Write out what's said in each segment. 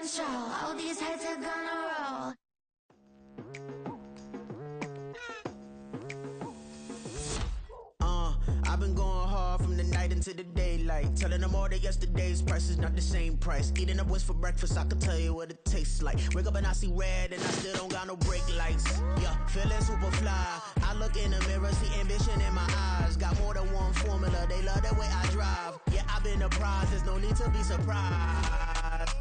control. All these heads are gonna roll. I've been going hard from the night into the daylight, telling them all that yesterday's price is not the same price. Eating up what's for breakfast, I can tell you what it tastes like. Wake up and I see red and I still don't got no brake lights. Yeah, feeling super fly. I look in the mirror, see ambition in my eyes. Got more than one formula, they love the way I drive. Yeah, I've been a prize, there's no need to be surprised.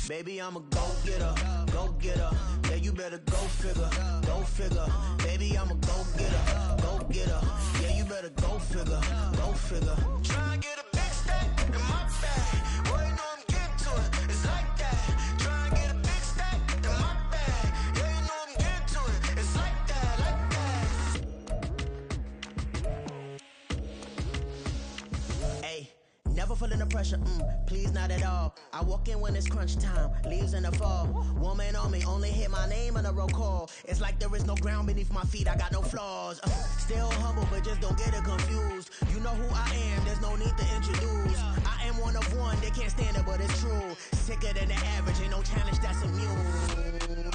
Baby, I'm a go-getter, go-getter. Yeah, you better go figure, go figure. Baby, I'm a go-getter, go-getter. Yeah, you better go figure, go figure. Try and get a big stack in my bag. Boy, you know I'm getting to it, it's like that. Try and get a big stack in my bag. Yeah, you know I'm getting to it, it's like that, like that. Hey. Never feeling the pressure, please not at all. I walk in when it's crunch time, leaves in the fall. Woman on me, only hit my name on a roll call. It's like there is no ground beneath my feet, I got no flaws. Still humble, but just don't get it confused. You know who I am, there's no need to introduce. I am one of one, they can't stand it, but it's true. Sicker than the average, ain't no challenge that's immune.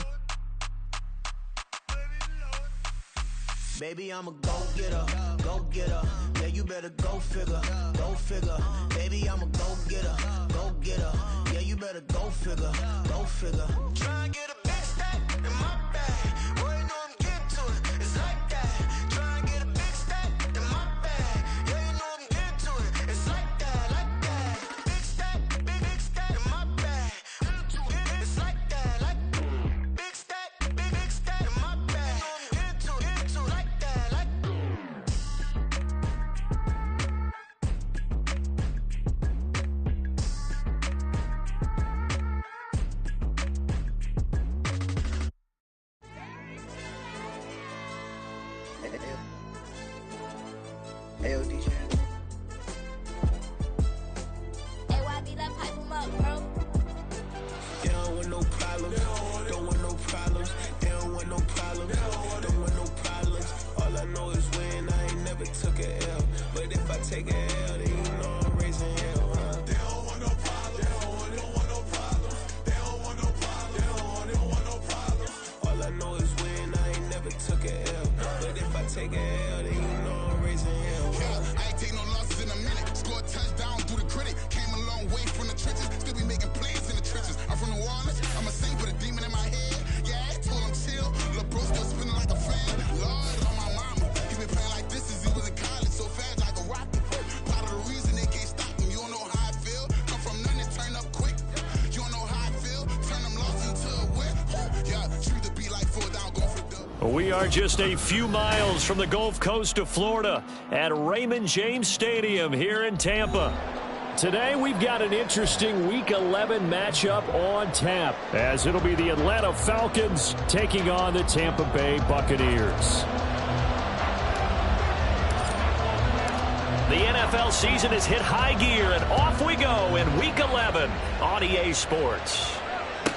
Baby, I'm a go-getter, go-getter. Yeah, you better go figure, go figure. Baby, I'm a go-getter, go-getter. Yeah, you better go figure, go figure. Try and get a big stack in my bag. Boy, you know I'm getting to it, it's like that. Try and get a big stack in my bag. Yeah, you know I'm getting to it, it's like that, like that. Big stack, big stack in my bag. It's like that, like big stack in my bag. You know I'm getting to it, like that, like. Hey, DJ. AYD, let pipe him up, bro. They don't want no problems, don't want no problems. They don't want no problems, don't want no problems. All I know is win, I ain't never took a L. But if I take a L, then you know I'm raising hell, huh? They don't want no problems, they don't want no problems. They don't want no problems, they don't want no problems. All I know is win, I ain't never took a L. But if I take a L, then you know I'm raising hell, huh? Yeah, I ain't take no losses in a minute. Scored touchdown through the critic. Came a long way from the trenches. Still be making plays in the trenches. I'm from New Orleans. I'm a saint with a demon in my head. Yeah, I told him chill. Lil' bro still spinning like a fan. Lord on my mama. He been playing like this since he was in college. So fast like a rocket. Part of the reason they can't stop him. You don't know how I feel. Come from nothing, turn up quick. You don't know how I feel. Turn them losses into a win. Yeah, treat the beat like 4 down, go for the dub. We are just a few miles from the Gulf Coast of Florida at Raymond James Stadium here in Tampa. Today we've got an interesting Week 11 matchup on tap, as it'll be the Atlanta Falcons taking on the Tampa Bay Buccaneers. The NFL season has hit high gear, and off we go in Week 11 on EA Sports.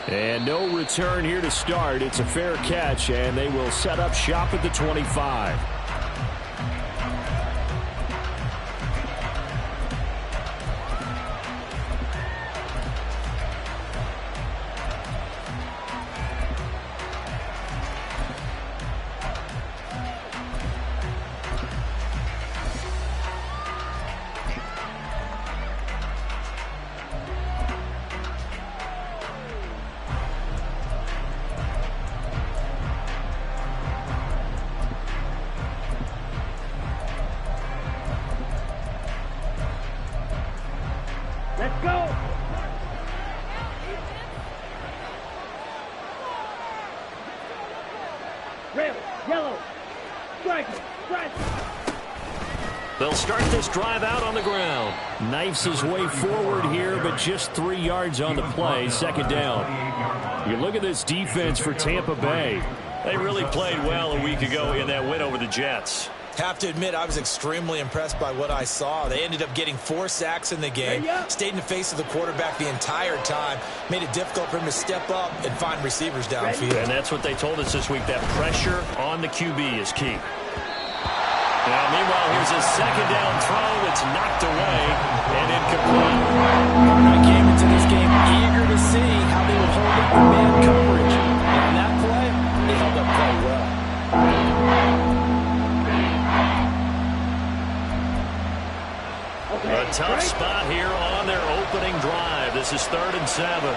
And no return here to start. It's a fair catch, and they will set up shop at the 25. Let's go! Red, yellow, strike, strike! They'll start this drive out on the ground. Knifes his way forward here, but just 3 yards on the play, second down. You look at this defense for Tampa Bay. They really played well a week ago in that win over the Jets. Have to admit, I was extremely impressed by what I saw. They ended up getting 4 sacks in the game, stayed in the face of the quarterback the entire time, made it difficult for him to step up and find receivers downfield. And that's what they told us this week, that pressure on the QB is key. Now, meanwhile, here's a second down throw. It's knocked away and incomplete. I came into this game eager to see how they would hold up in man coverage. And on that play, they held up quite well. A tough spot here on their opening drive. This is 3rd and 7.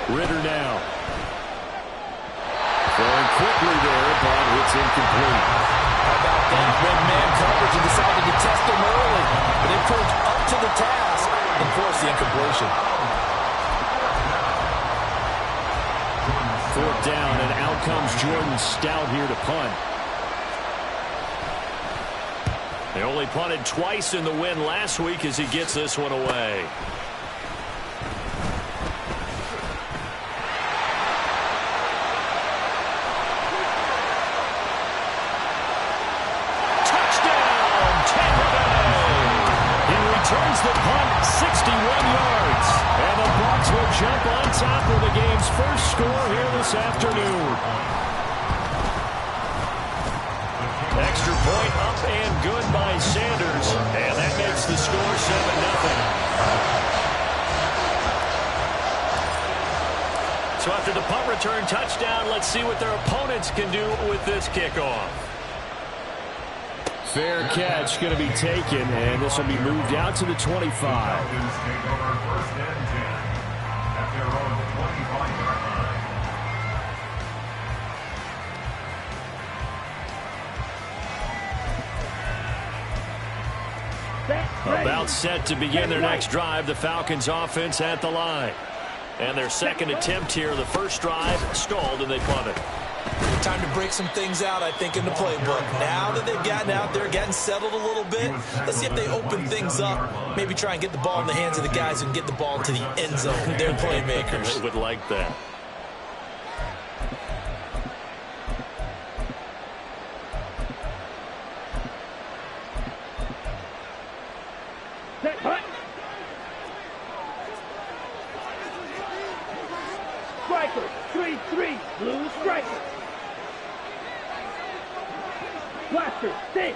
Ritter now. Throwing quickly there, but it's incomplete. How about that? When man coverage and decided to test them early. But they proved up to the task and forced the incompletion. 4th down, and out comes Jordan Stout here to punt. They only punted twice in the win last week as he gets this one away. Turns the punt 61 yards. And the Bucs will jump on top of the game's first score here this afternoon. Extra point up and good by Sanders. And that makes the score 7-0. So after the punt return touchdown, let's see what their opponents can do with this kickoff. Fair catch going to be taken, and this will be moved out to the 25. About set to begin their next drive, the Falcons offense at the line. And their second attempt here, the first drive, stalled and they punted. Time to break some things out, I think, in the playbook. Now that they've gotten out there, getting settled a little bit, let's see if they open things up. Maybe try and get the ball in the hands of the guys who can get the ball into the end zone. They're playmakers. They would like that. Striker, 3-3, blue striker. Blaster, stay.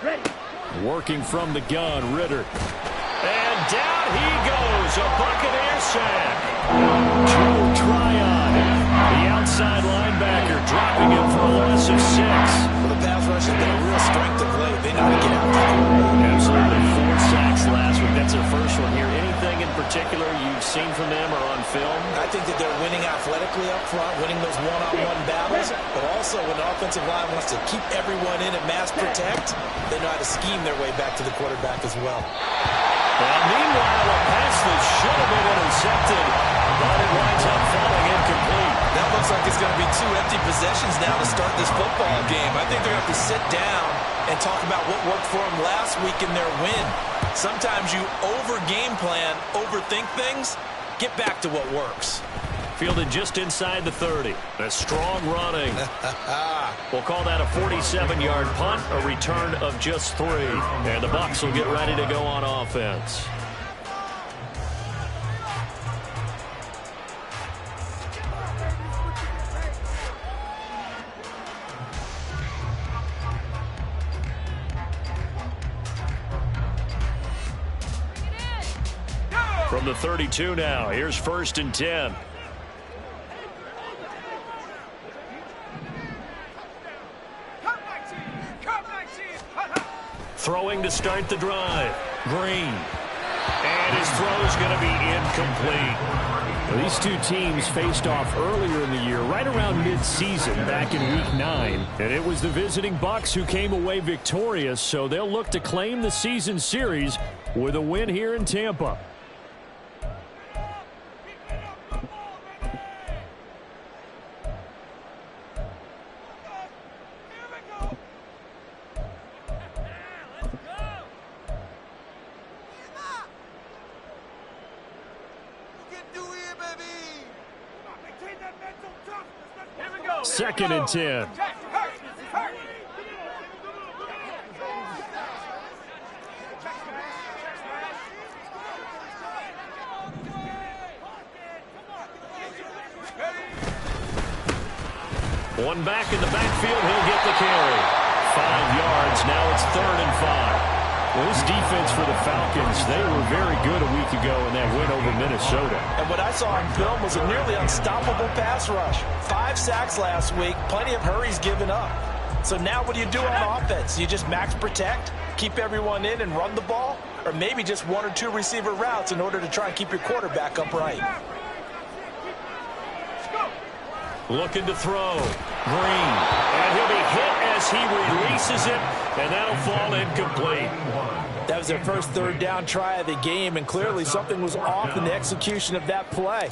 Ready. Working from the gun, Ritter. And down he goes, a Buccaneer sack. Joe Tryon, the outside linebacker, dropping him for a loss of 6. Well, the pass rush has been a real strength of late. They know how to get out there. Absolutely, 4 sacks last week. That's their first one here. Anything in particular you've seen from them or on film? I think that they're winning athletically up front, winning those one-on-one battles, but also when the offensive line wants to keep everyone in and mass protect, they know how to scheme their way back to the quarterback as well. And meanwhile, a pass that should have been intercepted, but it winds up falling incomplete. That looks like it's going to be 2 empty possessions now to start this football game. I think they're going to have to sit down and talk about what worked for them last week in their win. Sometimes you over-game plan, overthink things, get back to what works. Fielded just inside the 30. A strong running. We'll call that a 47-yard punt, a return of just 3. And the Bucs will get ready to go on offense. From the 32 now, here's 1st and 10. Throwing to start the drive. Green. And his throw is going to be incomplete. Well, these two teams faced off earlier in the year, right around mid-season, back in Week 9. And it was the visiting Bucs who came away victorious, so they'll look to claim the season series with a win here in Tampa. Second and 10. One back in the backfield. He'll get the carry. 5 yards. Now it's 3rd and 5. Well, this defense for the Falcons, they were very good a week ago in that win over Minnesota. And what I saw on film was a nearly unstoppable pass rush. 5 sacks last week, plenty of hurries given up. So now what do you do on offense? You just max protect, keep everyone in and run the ball? Or maybe just 1 or 2 receiver routes in order to try and keep your quarterback upright? Looking to throw. Green. And he'll be hit as he releases it, and that'll fall incomplete. That was their first 3rd down try of the game, and clearly something was off in the execution of that play.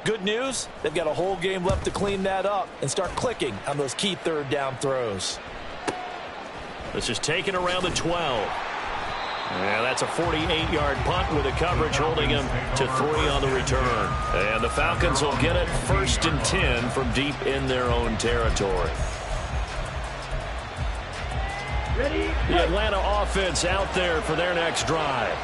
Good news, they've got a whole game left to clean that up and start clicking on those key 3rd down throws. This is taken around the 12. Yeah, that's a 48-yard punt with a coverage holding him to 3 on the return. And the Falcons will get it 1st and 10 from deep in their own territory. Ready? The Atlanta offense out there for their next drive.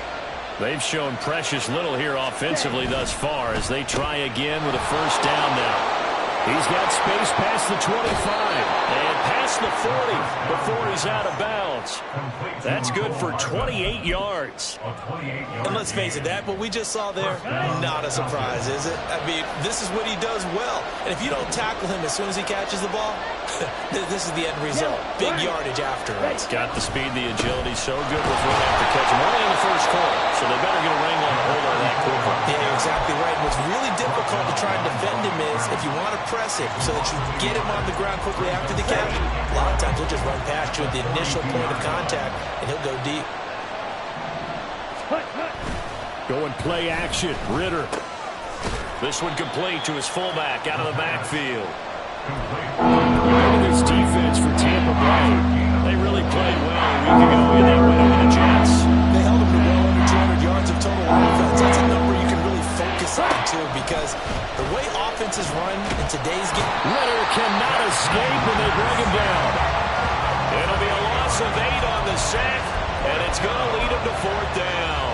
They've shown precious little here offensively thus far as they try again with a 1st down now. He's got space past the 25 and past the 40 before he's out of bounds. That's good for 28 yards. And let's face it, that what we just saw there, not a surprise, is it? I mean, this is what he does well. And if you don't tackle him as soon as he catches the ball, this is the end result. Big yardage afterwards. Got the speed, the agility, so good with run after catch. Only in the 1st quarter, so they better get a wrangle on hold on that quickly. Yeah, exactly right. What's really difficult to try and defend him is if you want to press it so that you get him on the ground quickly after the catch, a lot of times he'll just run past you at the initial point of contact, and he'll go deep. Going play action. Ritter. This one complete to his fullback out of the backfield. Look at this defense for Tampa Bay. They really played well a week ago in that win over the Jets. They held them to well under 200 yards of total offense. That's a number you can really focus on, too, because the way offenses run in today's game. Ritter cannot escape, and they bring him down. It'll be a loss of 8 on the sack, and it's going to lead him to 4th down.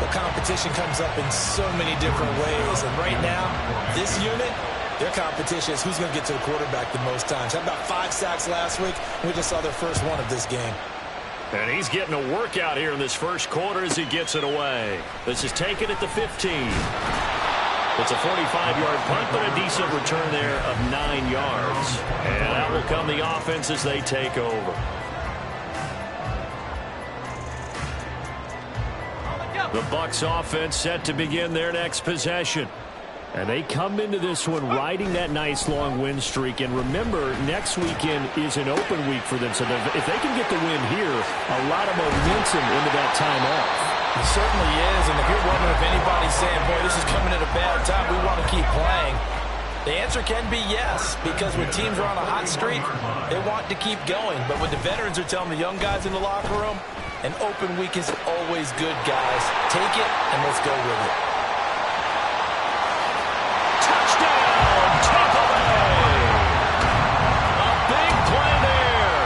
The competition comes up in so many different ways, and right now, this unit, their competition is who's going to get to the quarterback the most times. How about 5 sacks last week? We just saw their first one of this game. And he's getting a workout here in this 1st quarter as he gets it away. This is taken at the 15. It's a 45-yard punt, but a decent return there of 9 yards. And out will come the offense as they take over. The Bucs offense set to begin their next possession. And they come into this one riding that nice long win streak. And remember, next weekend is an open week for them. So if they can get the win here, a lot of momentum into that time off. It certainly is. And if you're wondering if anybody's saying, boy, this is coming at a bad time, we want to keep playing, the answer can be yes. Because when teams are on a hot streak, they want to keep going. But what the veterans are telling the young guys in the locker room, an open week is always good, guys. Take it and let's go with it. Touchdown, Tampa Bay! A big play there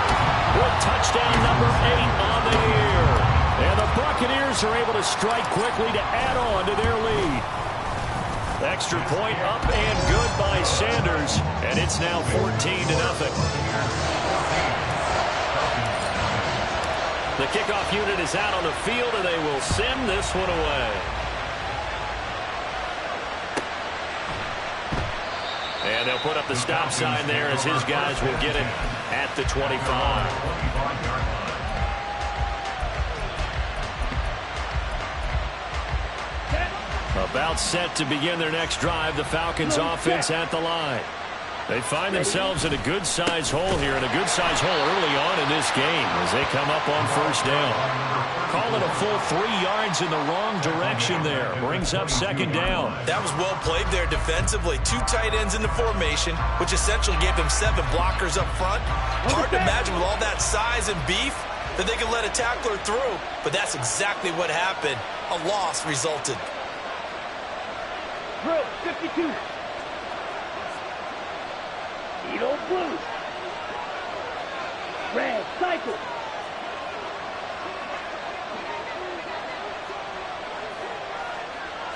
with touchdown number 8 on the year. And the Buccaneers are able to strike quickly to add on to their lead. Extra point up and good by Sanders, and it's now 14-0. The kickoff unit is out on the field, and they will send this one away. And they'll put up the stop sign there as his guys will get it at the 25. About set to begin their next drive, the Falcons offense at the line. They find themselves in a good-sized hole here, and a good-sized hole early on in this game as they come up on 1st down. Call it a full 3 yards in the wrong direction there. Brings up 2nd down. That was well played there defensively. 2 tight ends in the formation, which essentially gave them 7 blockers up front. Hard to imagine with all that size and beef that they could let a tackler through, but that's exactly what happened. A loss resulted. Drill 52. Eagle blue. Red cycle.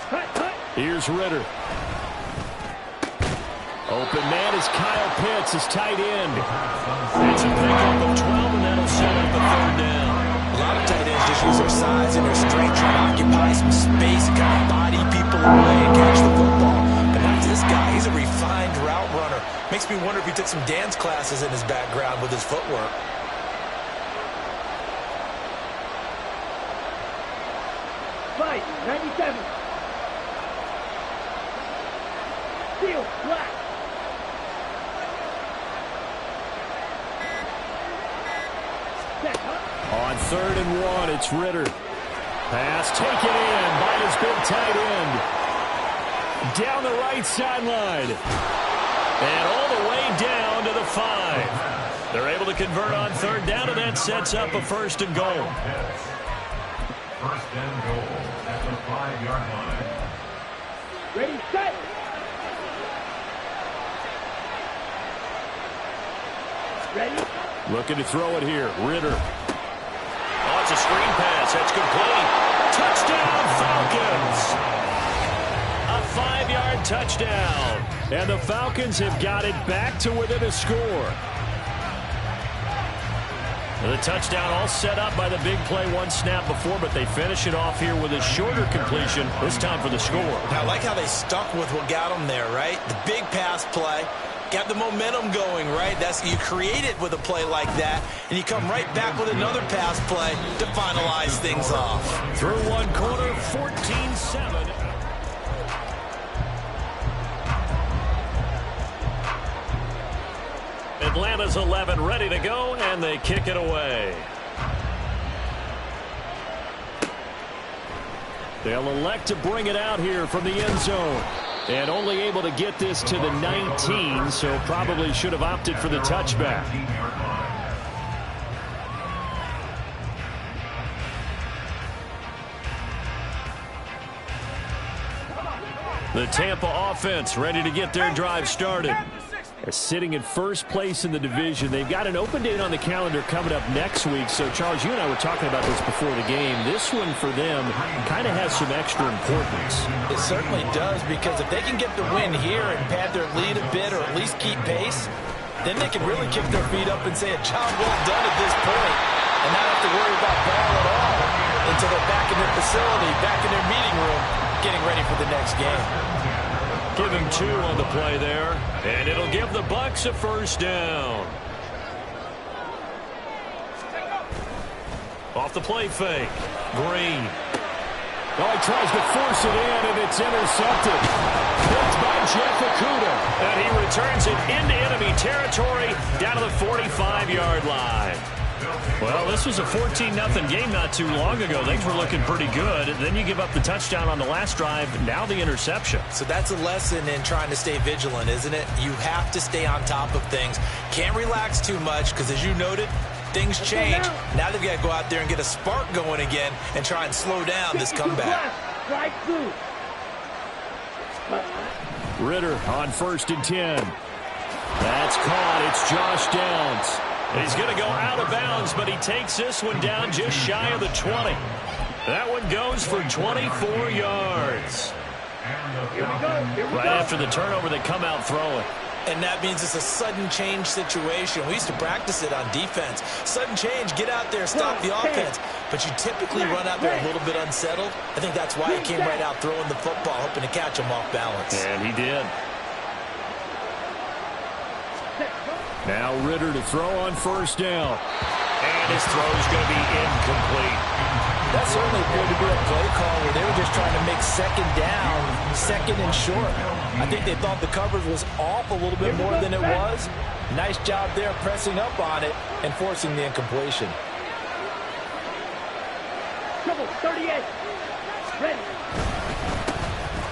Cut. Here's Ritter. Open man is Kyle Pitts, his tight end. That's a pickup of 12, and that'll set up a third down. A lot of tight ends just use their size and their strength, trying to occupy some space and kind of body people away and catch the football. But not this guy. He's a refined route runner. Makes me wonder if he took some dance classes in his background with his footwork. Fight, 97. Seal, black. On 3rd and 1, it's Ritter. Pass taken in by his big tight end. Down the right sideline. And all the way down to the 5. They're able to convert on 3rd down, and that sets up a 1st and goal. 1st and goal at the 5-yard line. Ready, set. Ready. Looking to throw it here. Ritter. Oh, it's a screen pass. That's complete. Touchdown, Falcons. A 5-yard touchdown. And the Falcons have got it back to within a score. The touchdown all set up by the big play one snap before, but they finish it off here with a shorter completion, this time for the score. I like how they stuck with what got them there, right? The big pass play. Got the momentum going, right? You create it with a play like that, and you come right back with another pass play to finalize things off. Through one quarter, 14-7. Atlanta's 11 ready to go, and they kick it away. They'll elect to bring it out here from the end zone. And only able to get this to the 19, so probably should have opted for the touchback. The Tampa offense ready to get their drive started. Sitting in first place in the division. They've got an open date on the calendar coming up next week. So, Charles, you and I were talking about this before the game. This one for them kind of has some extra importance. It certainly does, because if they can get the win here and pad their lead a bit or at least keep pace, then they can really kick their feet up and say a job well done at this point and not have to worry about ball at all until they're back in their facility, back in their meeting room, getting ready for the next game. Give him 2 on the play there, and it'll give the Bucs a 1st down. Off the play fake. Green. Oh, he tries to force it in, and it's intercepted. Picked by Jeff Okudah, and he returns it into enemy territory down to the 45-yard line. Well, this was a 14-0 game not too long ago. Things were looking pretty good. Then you give up the touchdown on the last drive. Now the interception. So that's a lesson in trying to stay vigilant, isn't it? You have to stay on top of things. Can't relax too much because, as you noted, things change. Now they've got to go out there and get a spark going again and try and slow down this comeback. Ritter on 1st and 10. That's caught. It's Josh Downs. He's going to go out of bounds, but he takes this one down just shy of the 20. That one goes for 24 yards. Right after the turnover, they come out throwing. And that means it's a sudden change situation. We used to practice it on defense. Sudden change, get out there, stop the offense. But you typically run out there a little bit unsettled. I think that's why he came right out throwing the football, hoping to catch him off balance. And he did. Now Ritter to throw on 1st down. And his throw is going to be incomplete. That certainly appeared to be a play call where they were just trying to make 2nd down, 2nd and short. I think they thought the coverage was off a little bit more than it was. Nice job there pressing up on it and forcing the incompletion. Trouble, 38. Ready.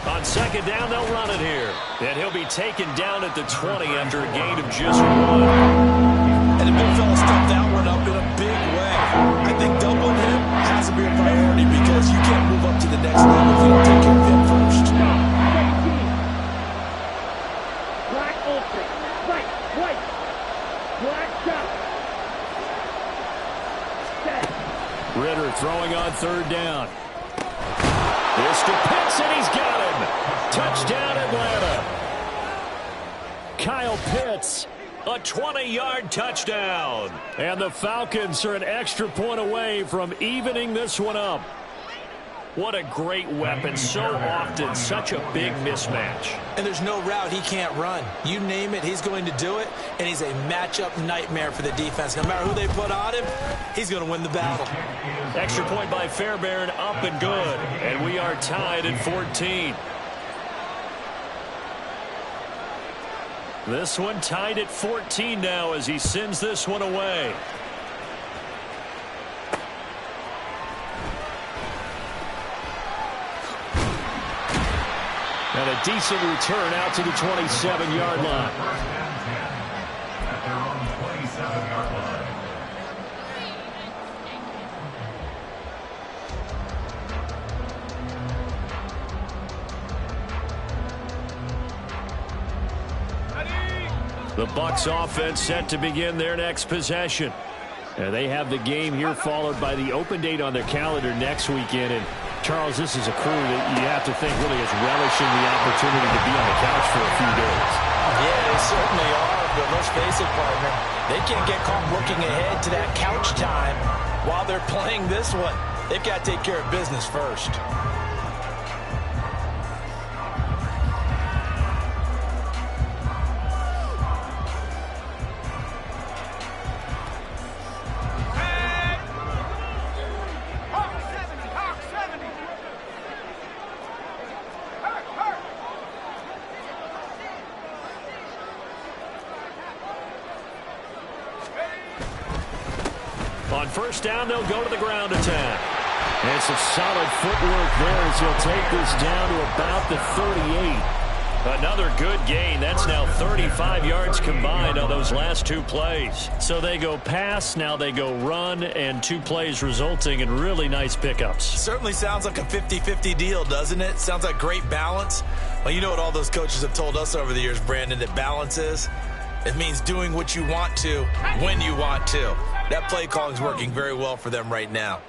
On 2nd down, they'll run it here. And he'll be taken down at the 20 after a gain of just 1. And the big fella stepped that one up in a big way. I think doubling him has to be a priority because you can't move up to the next level if you don't take care of him first. Black ultra. White. Black shot. Set. Ritter throwing on 3rd down. This to Pitts, and he's got him. Touchdown, Atlanta. Kyle Pitts. A 20-yard touchdown. And the Falcons are an extra point away from evening this one up. What a great weapon. So often, such a big mismatch. And there's no route he can't run. You name it, he's going to do it. And he's a matchup nightmare for the defense. No matter who they put on him, he's going to win the battle. Extra point by Fairbairn, up and good. And we are tied at 14. This one tied at 14 now as he sends this one away. And a decent return out to the 27-yard line. At their own 27-yard line. The Bucs offense set to begin their next possession. And they have the game here followed by the open date on their calendar next weekend. And Charles, this is a crew that you have to think really is relishing the opportunity to be on the couch for a few days. Yeah, they certainly are, but let's face it, partner. They can't get caught looking ahead to that couch time while they're playing this one. They've got to take care of business first. On first down, they'll go to the ground attack. And some solid footwork there as he'll take this down to about the 38. Another good gain. That's now 35 yards combined on those last two plays. So they go pass, now they go run, and two plays resulting in really nice pickups. Certainly sounds like a 50-50 deal, doesn't it? Sounds like great balance. Well, you know what all those coaches have told us over the years, Brandon, that balance is? It means doing what you want to when you want to. That play calling is working very well for them right now.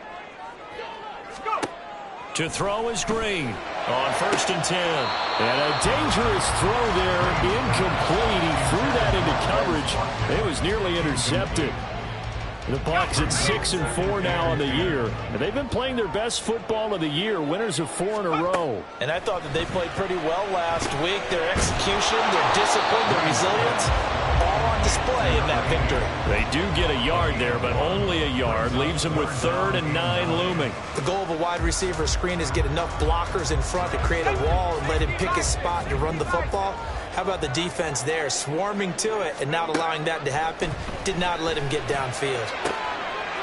To throw is Green on first and 10. And a dangerous throw there, incomplete. He threw that into coverage. It was nearly intercepted. The Bucs at 6-4 now on the year. And they've been playing their best football of the year, winners of 4 in a row. And I thought that they played pretty well last week. Their execution, their discipline, their resilience, all on display in that victory. They do get a yard there, but only a yard. Leaves them with 3rd and 9 looming. The goal of a wide receiver screen is get enough blockers in front to create a wall and let him pick his spot to run the football. How about the defense there, swarming to it and not allowing that to happen? Did not let him get downfield.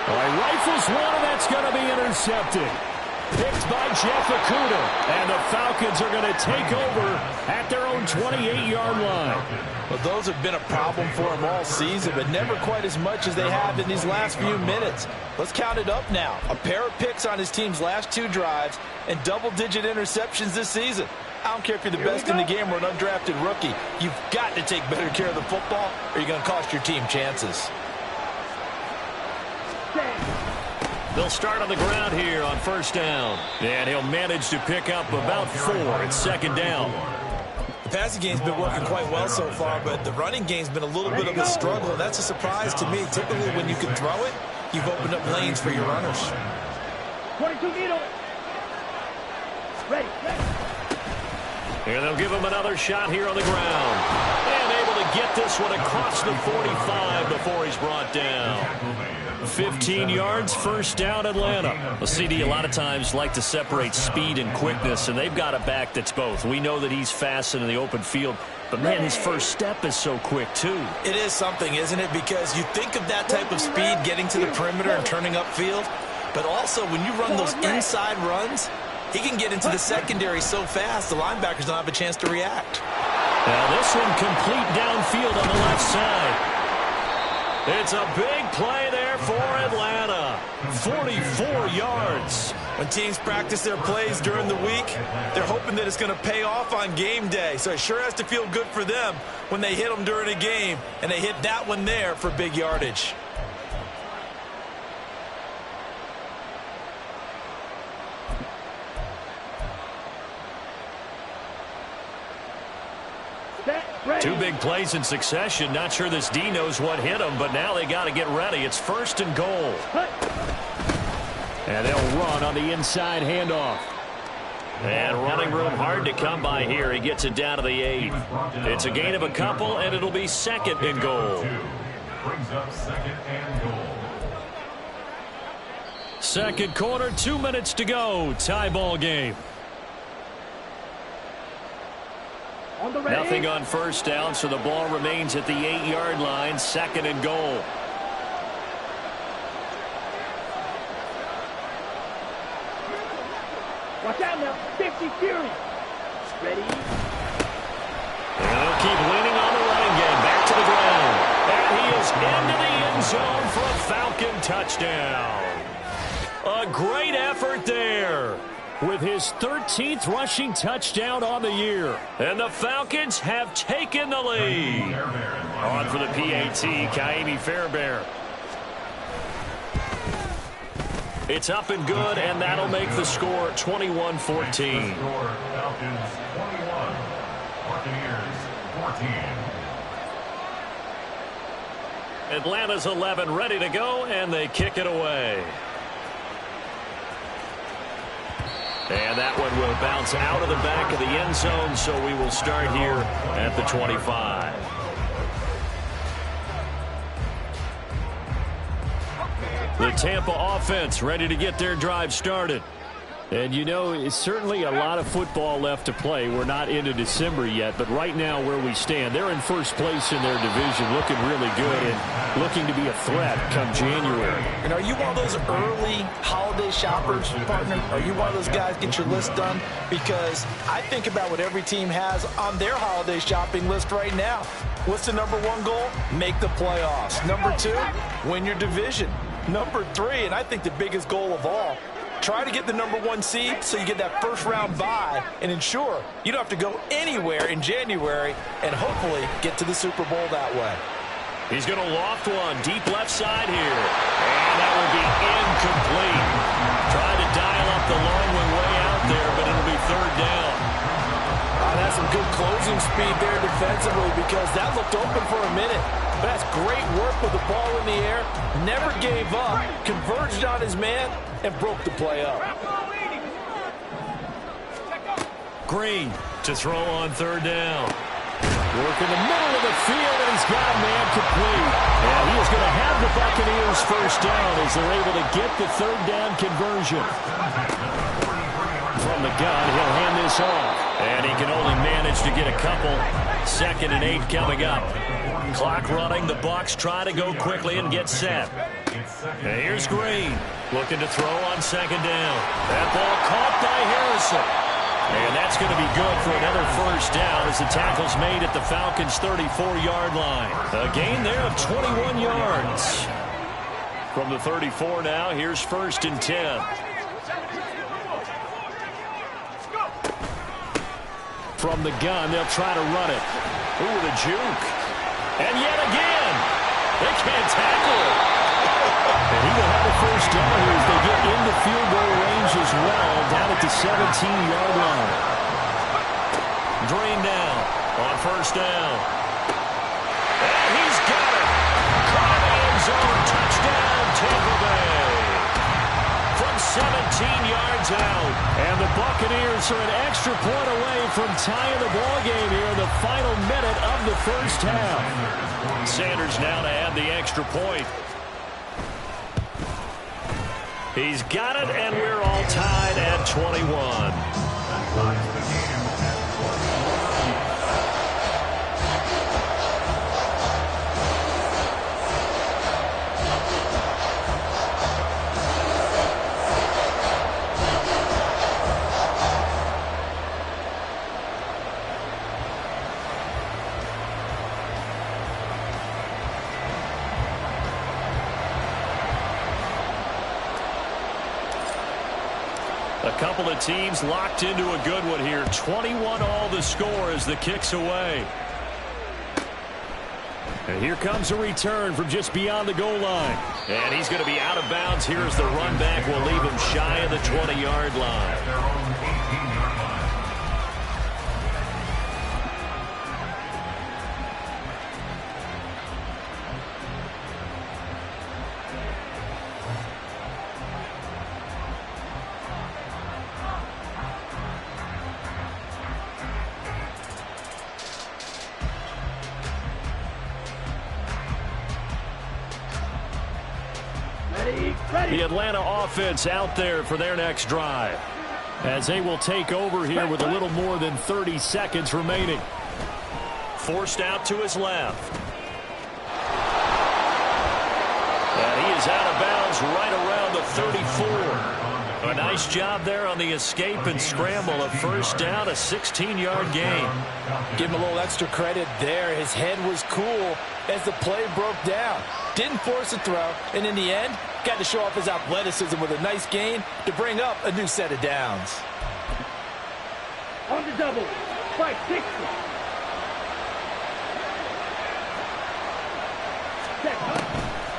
All right, rifles one, and that's going to be intercepted. Picked by Jeff Okudah, and the Falcons are going to take over at their own 28-yard line. Well, those have been a problem for him all season, but never quite as much as they have in these last few minutes. Let's count it up now. A pair of picks on his team's last 2 drives and double-digit interceptions this season. I don't care if you're the best in the game or an undrafted rookie. You've got to take better care of the football or you're going to cost your team chances. They'll start on the ground here on first down. And he'll manage to pick up about 4 at second down. The passing game's been working quite well so far, but the running game's been a little bit of a struggle, and that's a surprise to me. Typically, when you can throw it, you've opened up lanes for your runners. 22 needle. Ready. And they'll give him another shot here on the ground. And able to get this one across the 45 before he's brought down. 15 yards, first down, Atlanta. Well, CD a lot of times like to separate speed and quickness, and they've got a back that's both. We know that he's fast in the open field, but, man, his first step is so quick, too. It is something, isn't it? Because you think of that type of speed getting to the perimeter and turning upfield, but also when you run those inside runs, he can get into the secondary so fast the linebackers don't have a chance to react. Now this one complete downfield on the left side. It's a big play there for Atlanta. 44 yards. When teams practice their plays during the week, they're hoping that it's going to pay off on game day. So it sure has to feel good for them when they hit them during a game, and they hit that one there for big yardage. Set. Two big plays in succession. Not sure this D knows what hit him, but now they got to get ready. It's 1st and goal. And they'll run on the inside handoff. And running room hard to come by here. He gets it down to the 8. It's a gain of a couple, and it'll be 2nd and goal. Brings up 2nd and goal. Second quarter, 2 minutes to go. Tie ball game. Nothing on first down, so the ball remains at the 8-yard line. 2nd and goal. Watch out now. 50 Fury. Ready? And they'll keep leaning on the running game. Back to the ground. And he is into the end zone for a Falcon touchdown. A great effort there with his 13th rushing touchdown on the year. And the Falcons have taken the lead. On for the PAT, Kaimi Fairbairn. It's up and good, and that'll make the score 21-14. Falcons 21, Buccaneers 14. Atlanta's 11 ready to go, and they kick it away. And that one will bounce out of the back of the end zone, so we will start here at the 25. The Tampa offense ready to get their drive started. And, you know, it's certainly a lot of football left to play. We're not into December yet, but right now where we stand, they're in first place in their division, looking really good and looking to be a threat come January. And are you one of those early holiday shoppers, partner? Are you one of those guys get your list done? Because I think about what every team has on their holiday shopping list right now. What's the #1 goal? Make the playoffs. #2, win your division. #3, and I think the biggest goal of all, try to get the #1 seed so you get that first-round bye and ensure you don't have to go anywhere in January and hopefully get to the Super Bowl that way. He's going to loft one deep left side here. And that will be incomplete. Trying to dial up the long one way out there, but it'll be 3rd down. That's some good closing speed there defensively because that looked open for a minute. But that's great work with the ball in the air. Never gave up, converged on his man, and broke the play up. Green to throw on 3rd down. Work in the middle of the field, and he's got a man complete. And he is going to have the Buccaneers first down as they're able to get the 3rd down conversion. From the gun, he'll hand this off. And he can only manage to get a couple. 2nd and 8 coming up. Clock running. The Bucs try to go quickly and get set. And here's Green looking to throw on 2nd down. That ball caught by Harrison. And that's going to be good for another first down as the tackle's made at the Falcons' 34-yard line. A gain there of 21 yards. From the 34 now, here's 1st and 10. From the gun, they'll try to run it. Ooh, the juke. And yet again, they can't tackle it. And he will have a first down here as they get into field goal range as well, down at the 17-yard line. Drain down on 1st down. And he's got it. Caught in the end zone. Touchdown, Tampa Bay. From 17 yards out. And the Buccaneers are an extra point away from tying the ball game here in the final minute of the first half. Sanders now to add the extra point. He's got it, and we're all tied at 21. A couple of teams locked into a good one here. 21 all the score as the kick's away. And here comes a return from just beyond the goal line. And he's going to be out of bounds here as the run back will leave him shy of the 20-yard line. Their own 18-yard line. The Atlanta offense out there for their next drive, as they will take over here with a little more than 30 seconds remaining. Forced out to his left. And he is out of bounds right around the 34. A nice job there on the escape and scramble. A first down, a 16-yard gain. Give him a little extra credit there. His head was cool as the play broke down. Didn't force a throw, and in the end, got to show off his athleticism with a nice gain to bring up a new set of downs. On the double. 560.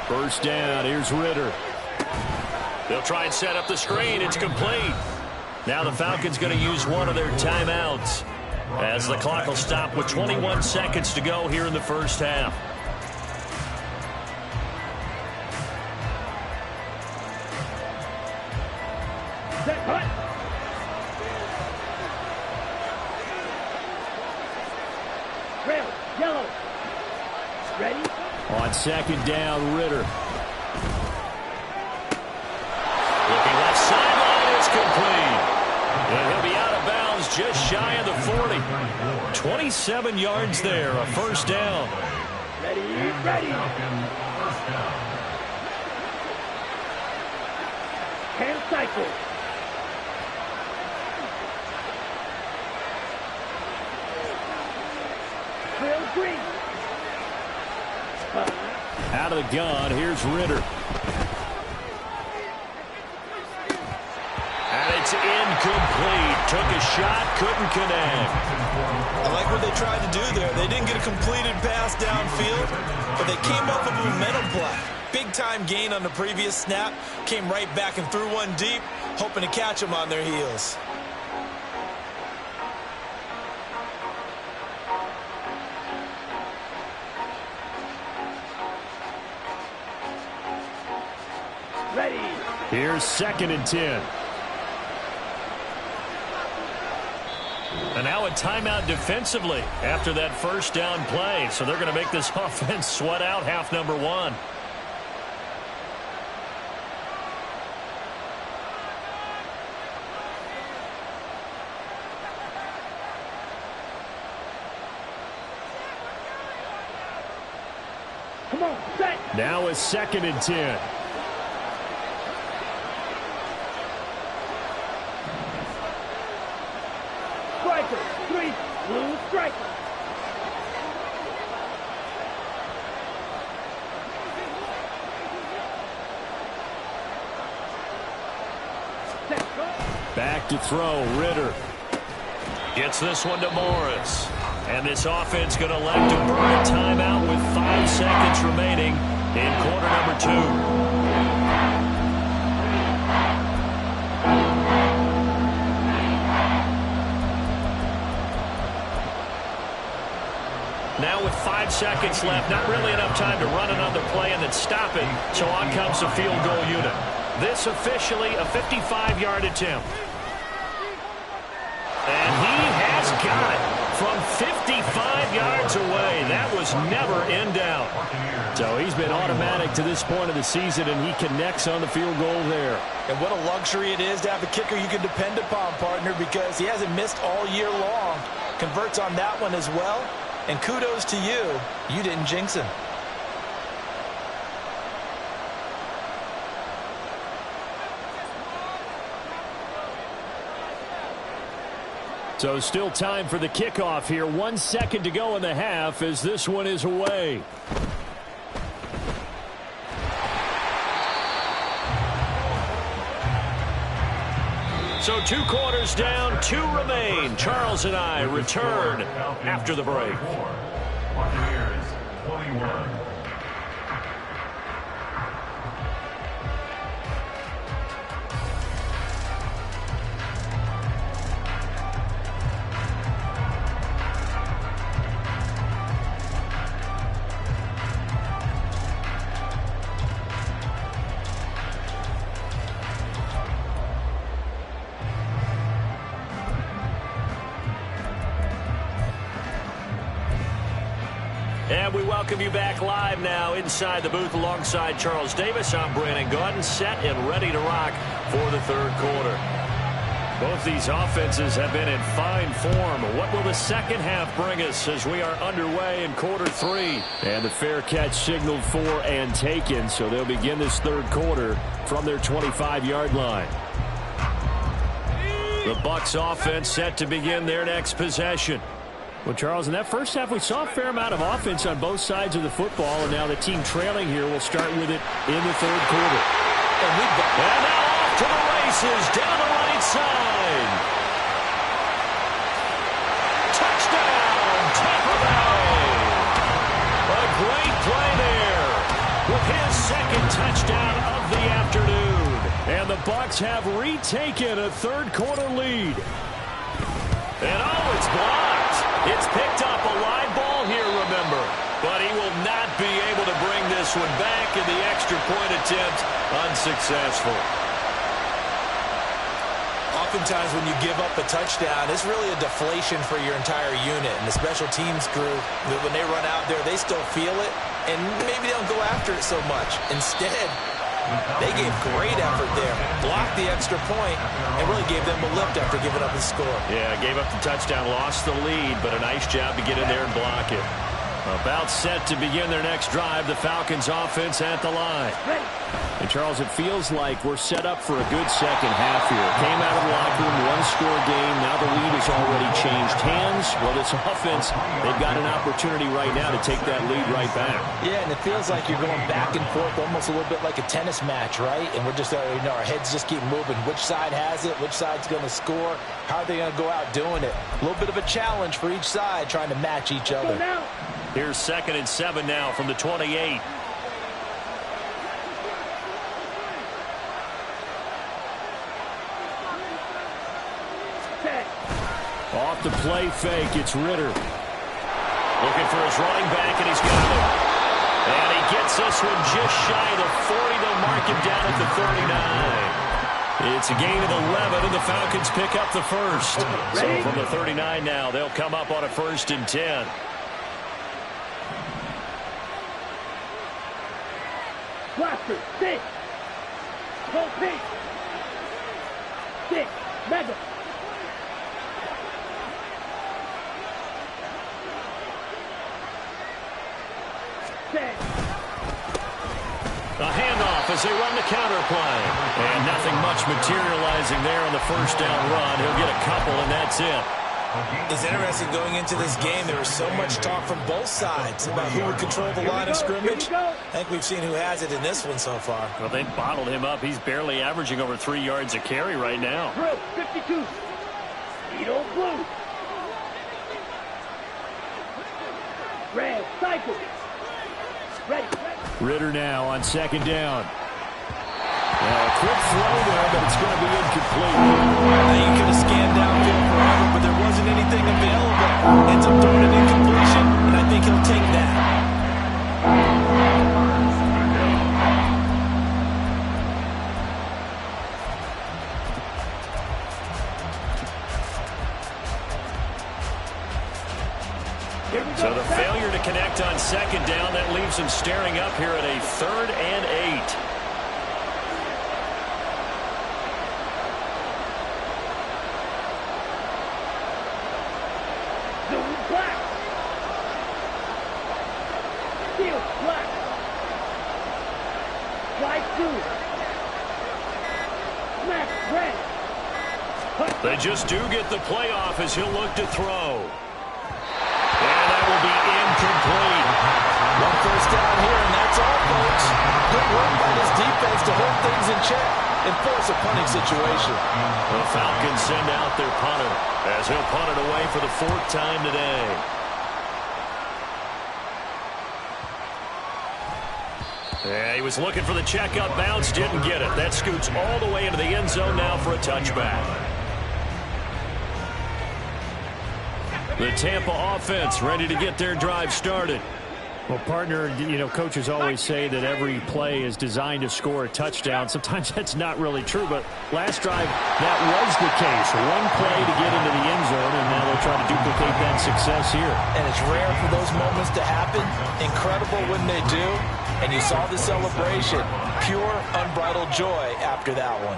First down, here's Ritter. They'll try and set up the screen. It's complete. Now the Falcons going to use one of their timeouts, as the clock will stop with 21 seconds to go here in the first half. Set, cut. Trail, yellow. Ready? On second down, Ritter. Looking left sideline, is complete. And he'll be out of bounds just shy of the 40. 27 yards there, a first down. Ready, ready. Hand cycle. Trail green. Out of the gun, here's Ritter. And it's incomplete. Took a shot, couldn't connect. I like what they tried to do there. They didn't get a completed pass downfield, but they came up with a momentum play. Big-time gain on the previous snap. Came right back and threw one deep, hoping to catch them on their heels. Ready. Here's second and 10. And now a timeout defensively after that first down play. So they're going to make this offense sweat out half number one. Come on, set. Now a second and 10. Striker, 3, blue striker. Set, go. Back to throw, Ritter. Gets this one to Morris. And this offense going to elect to burn a timeout with 5 seconds remaining in quarter number 2. Now with 5 seconds left, not really enough time to run another play and then stop it, so on comes the field goal unit. This officially a 55-yard attempt. And he has got it from 55 yards away. That was never in doubt. So he's been automatic to this point of the season, and he connects on the field goal there. And what a luxury it is to have a kicker you can depend upon, partner, because he hasn't missed all year long. Converts on that one as well. And kudos to you. You didn't jinx him. So still time for the kickoff here. 1 second to go in the half as this one is away. So 2 quarters down, 2 remain. Charles and I return after the break. Buccaneers 21. And we welcome you back live now inside the booth alongside Charles Davis. I'm Brandon Gaudin, set and ready to rock for the third quarter. Both these offenses have been in fine form. What will the second half bring us as we are underway in quarter three? And the fair catch signaled for and taken, so they'll begin this third quarter from their 25-yard line. The Bucs offense set to begin their next possession. Well, Charles, in that first half, we saw a fair amount of offense on both sides of the football, and now the team trailing here will start with it in the third quarter. And now off to the races down the right side. Touchdown, Tampa Bay. A great play there with his second touchdown of the afternoon. And the Bucs have retaken a third quarter lead. And oh, it's blocked. It's picked up a live ball here, remember. But he will not be able to bring this one back, and the extra point attempt unsuccessful. Oftentimes when you give up a touchdown, it's really a deflation for your entire unit. And the special teams crew, when they run out there, they still feel it, and maybe they don't go after it so much. Instead, they gave great effort there, blocked the extra point, and really gave them a lift after giving up the score. Yeah, gave up the touchdown, lost the lead, but a nice job to get in there and block it. About set to begin their next drive, the Falcons offense at the line. And Charles, it feels like we're set up for a good second half here. Came out of the locker room, one-score game. Now the lead has already changed hands. Well, this offense, they've got an opportunity right now to take that lead right back. Yeah, and it feels like you're going back and forth, almost a little bit like a tennis match, right? And we're just, our heads just keep moving. Which side has it? Which side's going to score? How are they going to go out doing it? A little bit of a challenge for each side, trying to match each other. Here's 2nd and 7 now from the 28. Off the play fake, it's Ritter. Looking for his running back, and he's got it. And he gets this one just shy of the 40. They'll mark him down at the 39. It's a gain of 11, and the Falcons pick up the first. So from the 39 now, they'll come up on a 1st and 10. Blaster, 6. Full pitch. 6. Mega. A handoff as they run the counter play. And nothing much materializing there on the first down run. He'll get a couple, and that's it. It's interesting going into this game. There was so much talk from both sides about who would control the line of scrimmage. I think we've seen who has it in this one so far. Well, they've bottled him up. He's barely averaging over 3 yards a carry right now. Drill, 52. Edo blue. Red, cycle. Ready. Ritter now on 2nd down. A quick throw there, but it's going to be incomplete. Now you could have scanned downfield forever, but there wasn't anything available. Ends up throwing an incompletion, and I think he'll take that. So the failure to connect on 2nd down, that leaves him staring up here at a 3rd and 8. Black. Steel, black. Fly 2. Smash, red. They just do get the playoff as he'll look to throw. And that will be incomplete. 1 first down here, and that's all, folks. Good work by this defense to hold things in check and force a punting situation. The Falcons send out their punter as he'll punt it away for the 4th time today. Yeah, he was looking for the checkup bounce, didn't get it. That scoots all the way into the end zone now for a touchback. The Tampa offense ready to get their drive started. Well, partner, coaches always say that every play is designed to score a touchdown. Sometimes that's not really true, but last drive, that was the case. One play to get into the end zone, and now they'll try to duplicate that success here. And it's rare for those moments to happen. Incredible when they do. And you saw the celebration. Pure, unbridled joy after that one.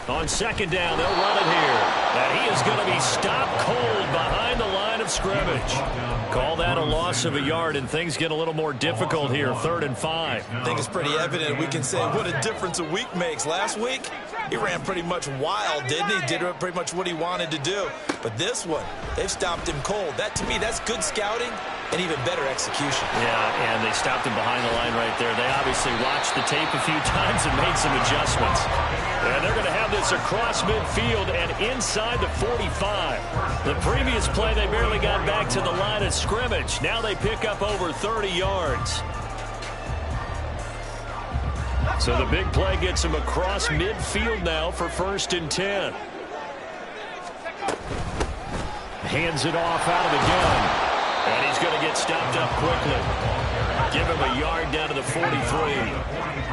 On second down, they'll run it here. And he is going to be stopped cold behind the line of scrimmage. Call that a loss of a yard, and things get a little more difficult here, 3rd and 5. I think it's pretty evident. We can say what a difference a week makes. Last week, he ran pretty much wild, didn't he? Did pretty much what he wanted to do. But this one, they've stopped him cold. That, to me, that's good scouting and even better execution. Yeah, and they stopped him behind the line right there. They obviously watched the tape a few times and made some adjustments. And they're going to have this across midfield and inside the 45. The previous play, they barely got back to the line of scrimmage. Now they pick up over 30 yards. So the big play gets him across midfield now for 1st and 10. Hands it off out of the gun. And he's going to get stopped up quickly. Give him a yard down to the 43.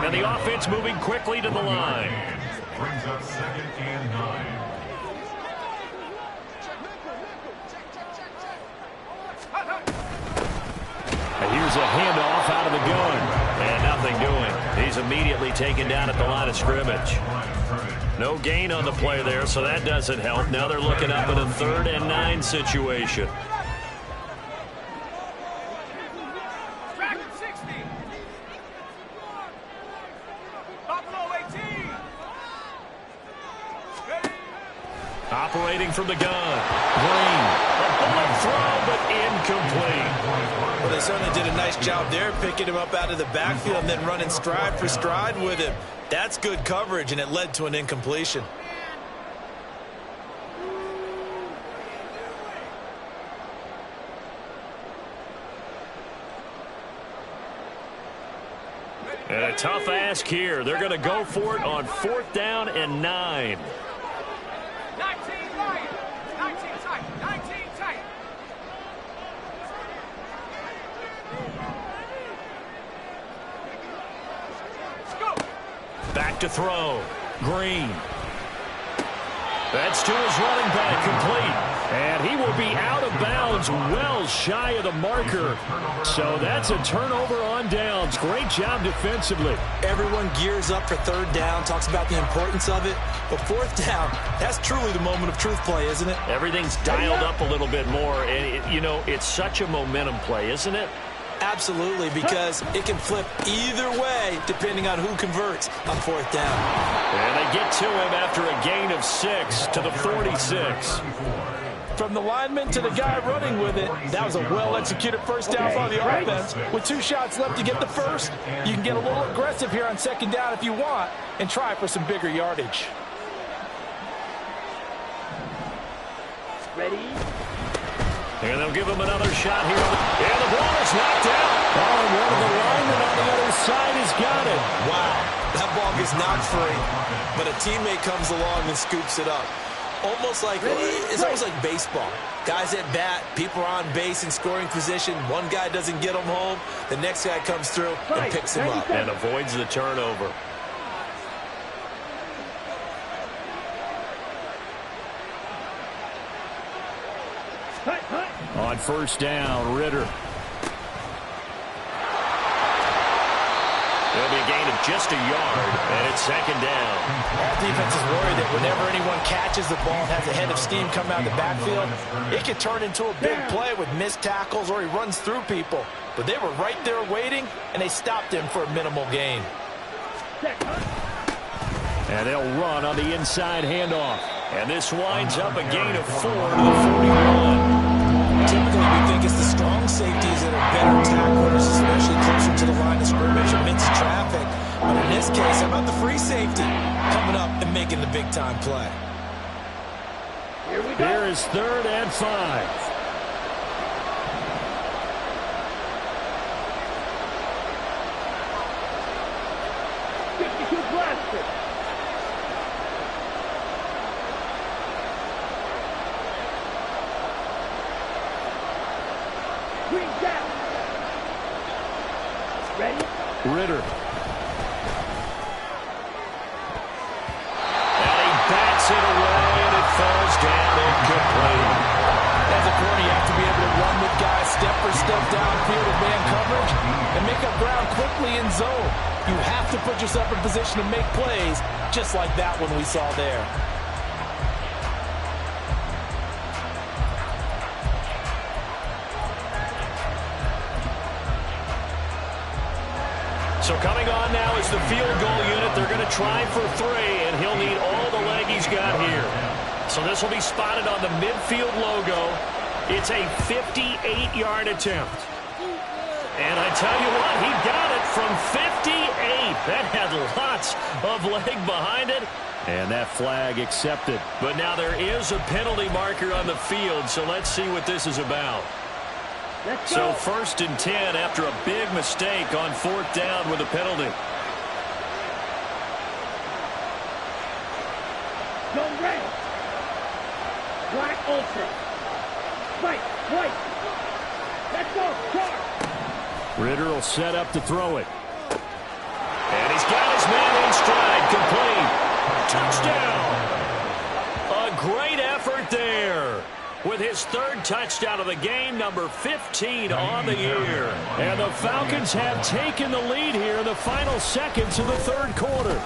And the offense moving quickly to the line. Brings up 2nd and 9. And here's a handoff out of the gun. And nothing doing. He's immediately taken down at the line of scrimmage. No gain on the play there, so that doesn't help. Now they're looking up at a 3rd and 9 situation. Operating from the gun. Green. A bullet throw, but incomplete. Well, they certainly did a nice job there, picking him up out of the backfield and then running stride for stride with him. That's good coverage, and it led to an incompletion. And a tough ask here. They're going to go for it on 4th down and 9. 19 tight. 19 tight. 19 tight. Back to throw. Green. That's to his running back, complete. And he will be out of bounds, well shy of the marker. So that's a turnover on downs. Great job defensively. Everyone gears up for 3rd down, talks about the importance of it. But 4th down, that's truly the moment of truth play, isn't it? Everything's dialed up a little bit more. And, it's such a momentum play, isn't it? Absolutely, because it can flip either way depending on who converts on 4th down. And they get to him after a gain of 6 to the 46. From the lineman to the guy running with it, that was a well-executed 1st down by the offense. With 2 shots left to get the first, you can get a little aggressive here on 2nd down if you want and try for some bigger yardage. Ready? And they'll give him another shot here. And the ball is knocked out. Oh, and one of the linemen on the other side has got it. Wow, that ball gets knocked free, but a teammate comes along and scoops it up. It's almost like baseball. Guys at bat, people are on base in scoring position. One guy doesn't get them home. The next guy comes through and picks him up. And avoids the turnover. On 1st down, Ritter. There'll be a gain of just a yard, and it's 2nd down. All defense is worried that whenever anyone catches the ball and has a head of steam come out of the backfield, it could turn into a big play with missed tackles or he runs through people. But they were right there waiting, and they stopped him for a minimal gain. And they'll run on the inside handoff. And this winds up a gain of 4 to the 41. Typically, we think it's the strong safeties that are better tacklers, especially closer to the line of scrimmage amidst traffic. But in this case, how about the free safety coming up and making the big-time play? Here is 3rd and 5. Ready? Ritter. And he bats it away, and it falls down incomplete. As a corner, you have to be able to run with guys step for step downfield with man coverage and make up ground quickly in zone. You have to put yourself in position to make plays, just like that one we saw there. So coming on now is the field goal unit. They're going to try for 3, and he'll need all the leg he's got here. So this will be spotted on the midfield logo. It's a 58-yard attempt. And I tell you what, he got it from 58. That had lots of leg behind it. And that flag accepted. But now there is a penalty marker on the field, so let's see what this is about. So 1st and 10 after a big mistake on 4th down with a penalty. Go red. Black Olsen. Fight. White. Let's go. Charge. Ritter will set up to throw it. And he's got his man in stride. Complete. Touchdown. A great effort there. With his 3rd touchdown of the game, number 15 on the year. And the Falcons have taken the lead here in the final seconds of the 3rd quarter.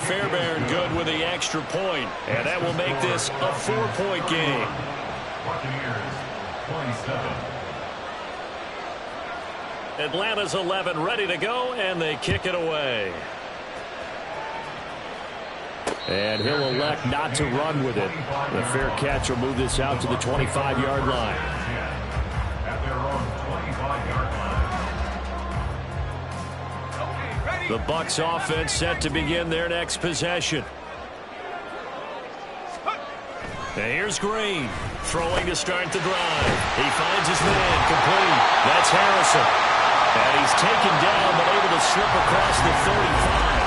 Fairbairn good with the extra point, and that will make this a 4-point game. Buccaneers, 27. Atlanta's 11 ready to go, and they kick it away. And he'll elect not to run with it. The fair catch will move this out to the 25-yard line. At their own 25-yard line. The Bucs offense set to begin their next possession. And here's Green, throwing to start the drive. He finds his man, complete. That's Harrison. And he's taken down, but able to slip across the 35.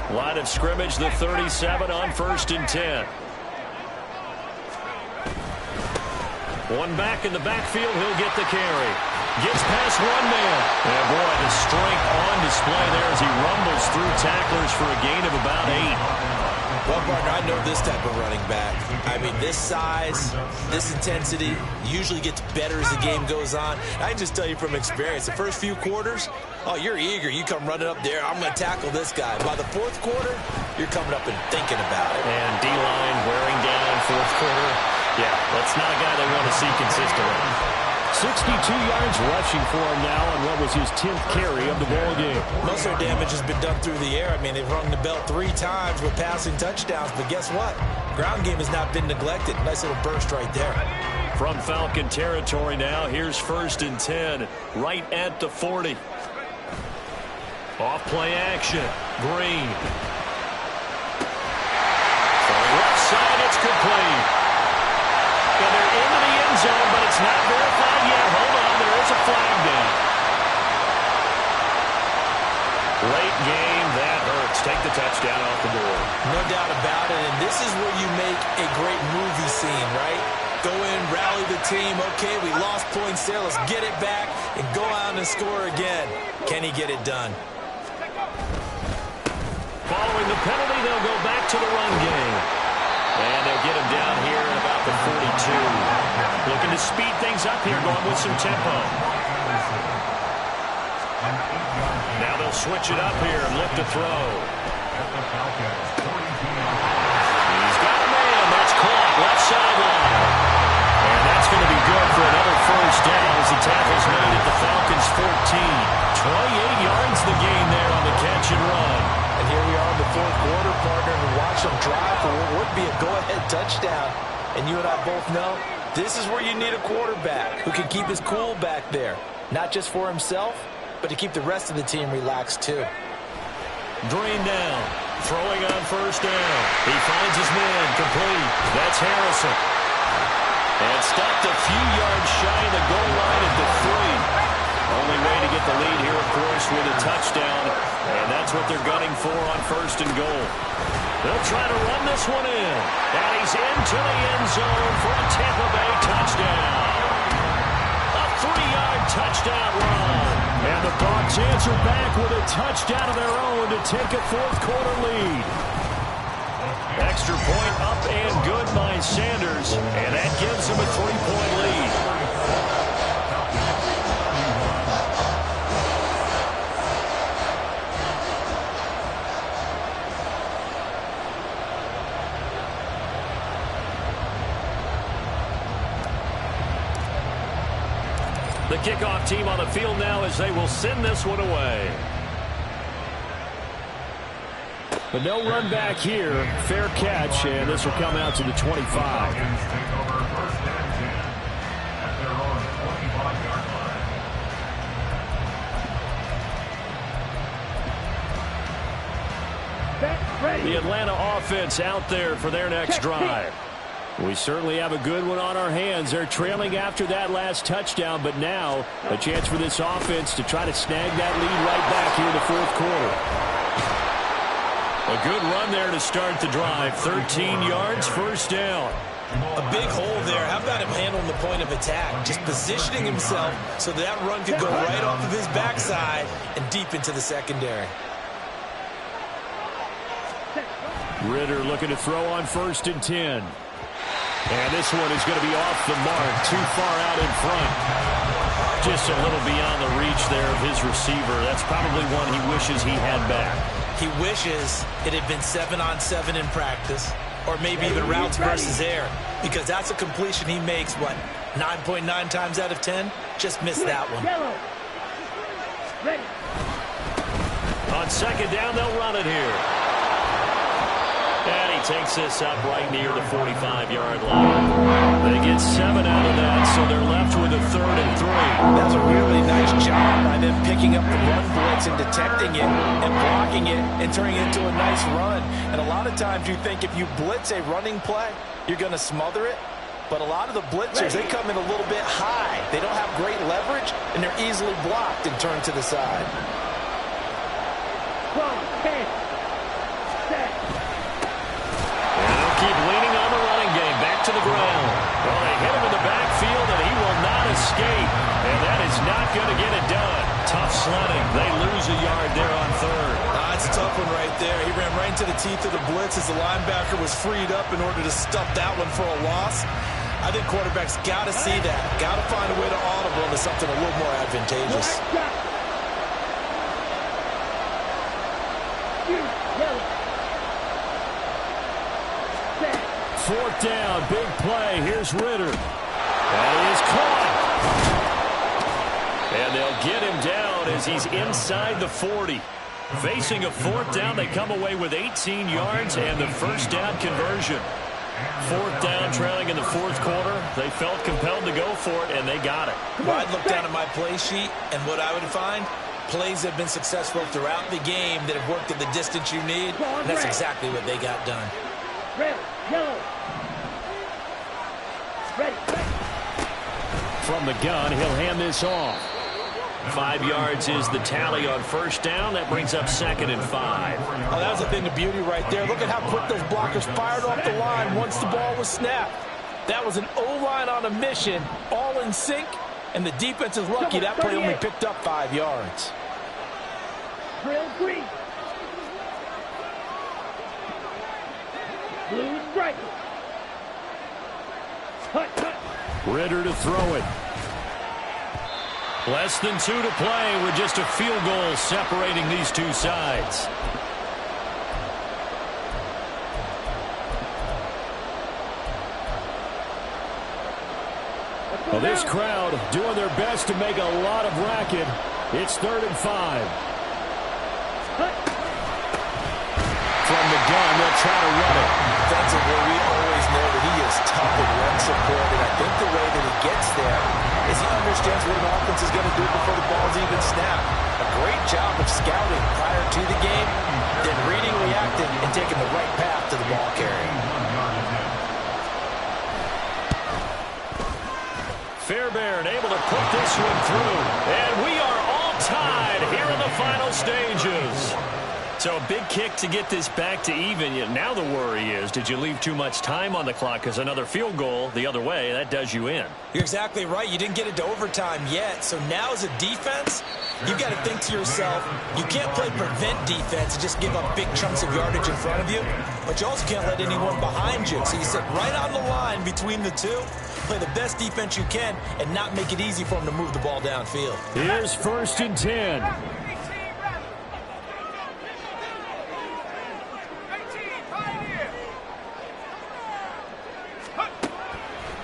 Line of scrimmage, the 37 on 1st and 10. One back in the backfield, he'll get the carry. Gets past one man. And boy, the strength on display there as he rumbles through tacklers for a gain of about 8. Well, partner, I know this type of running back. I mean, this size, this intensity usually gets better as the game goes on. I can just tell you from experience, the first few quarters, oh, you're eager. You come running up there, I'm going to tackle this guy. By the 4th quarter, you're coming up and thinking about it. And D-line wearing down 4th quarter. Yeah, that's not a guy they want to see consistently. 62 yards rushing for him now on what was his 10th carry of the ball game. Most of their damage has been done through the air. I mean, they've rung the bell 3 times with passing touchdowns, but guess what? Ground game has not been neglected. Nice little burst right there. From Falcon territory now, here's 1st and 10, right at the 40. Off play action, Green. Throwing left side, it's complete. And they're into the end zone, but it's not verified yet. Hold on, there is a flag down. Late game, that hurts. Take the touchdown off the board. No doubt about it, and this is where you make a great movie scene, right? Go in, rally the team. Okay, we lost points there. Let's get it back and go out and score again. Can he get it done? Following the penalty, they'll go back to the run game. And they'll get him down here at about the 42. Looking to speed things up here, going with some tempo. Now they'll switch it up here and look to throw. He's got a man. That's caught. Left sideline. And that's going to be good for another 1st down as the tackle's made at the Falcons' 14. 28 yards the gain there on the catch and run. And here we are in the 4th quarter, partner, and watch them drive for what would be a go-ahead touchdown. And you and I both know this is where you need a quarterback who can keep his cool back there. Not just for himself, but to keep the rest of the team relaxed too. Green down, throwing on 1st down. He finds his man, complete. That's Harrison. And stopped a few yards shy of the goal line at the 3. Only way to get the lead here, of course, with a touchdown. And that's what they're gunning for on 1st and goal. They'll try to run this one in. And he's into the end zone for a Tampa Bay touchdown. A 3-yard touchdown run. And the Bucs answer back with a touchdown of their own to take a fourth-quarter lead. Extra point up and good by Sanders. And that gives him a 3-point lead. The kickoff team on the field now as they will send this one away. But no run back here. Fair catch, and this will come out to the 25. The Atlanta offense out there for their next drive. We certainly have a good one on our hands. They're trailing after that last touchdown, but now a chance for this offense to try to snag that lead right back here in the fourth quarter. A good run there to start the drive. 13 yards, first down. A big hole there. How about him handling the point of attack? Just positioning himself so that run could go right off of his backside and deep into the secondary. Ritter looking to throw on 1st and 10. And this one is going to be off the mark, too far out in front. Just a little beyond the reach there of his receiver. That's probably one he wishes he had back. He wishes it had been 7-on-7 in practice, or maybe even routes versus air, because that's a completion he makes, 9.9 times out of 10? Just missed that one. On 2nd down, they'll run it here. And he takes this up right near the 45-yard line. They get 7 out of that, so they're left with a 3rd and 3. That's a really nice job by them picking up the run blitz and detecting it and blocking it and turning it into a nice run. And a lot of times you think if you blitz a running play, you're going to smother it. But a lot of the blitzers, they come in a little bit high. They don't have great leverage, and they're easily blocked and turned to the side. 10, set. Keep leaning on the running game. Back to the ground. Well, they hit him in the backfield, and he will not escape. And that is not going to get it done. Tough sledding. They lose a yard there on 3rd. That's a tough one right there. He ran right into the teeth of the blitz as the linebacker was freed up in order to stuff that one for a loss. I think quarterbacks got to see that. Got to find a way to audible into something a little more advantageous. Fourth down, big play. Here's Ritter. That is caught. And they'll get him down as he's inside the 40. Facing a 4th down, they come away with 18 yards and the first down conversion. 4th down, trailing in the 4th quarter. They felt compelled to go for it, and they got it. Well, I'd look down at my play sheet, and what I would find, plays have been successful throughout the game that have worked at the distance you need, and that's exactly what they got done. Red, yellow. Ready. From the gun, he'll hand this off. 5 yards is the tally on 1st down. That brings up 2nd and 5. Oh, that was a thing of beauty right there. Look at how quick those blockers fired off the line once the ball was snapped. That was an O-line on a mission, all in sync, and the defense is lucky that play only picked up 5 yards. Drill green. Blue striker. Cut. Ritter to throw it. Less than 2 to play with just a field goal separating these two sides. Well, this crowd doing their best to make a lot of racket. It's 3rd and 5. From the gun, they'll try to run it. Defensively, we always know that he is tough in run support, and I think the way that he gets there is he understands what an offense is going to do before the ball's even snapped. A great job of scouting prior to the game, then reading, reacting, and taking the right path to the ball carrier. Fairbairn able to put this one through. And we are all tied here in the final stages. So a big kick to get this back to even. Now the worry is, did you leave too much time on the clock? Because another field goal the other way, that does you in. You're exactly right. You didn't get it to overtime yet. So now as a defense, you've got to think to yourself, you can't play prevent defense and just give up big chunks of yardage in front of you. But you also can't let anyone behind you. So you sit right on the line between the two, play the best defense you can, and not make it easy for them to move the ball downfield. Here's 1st and 10.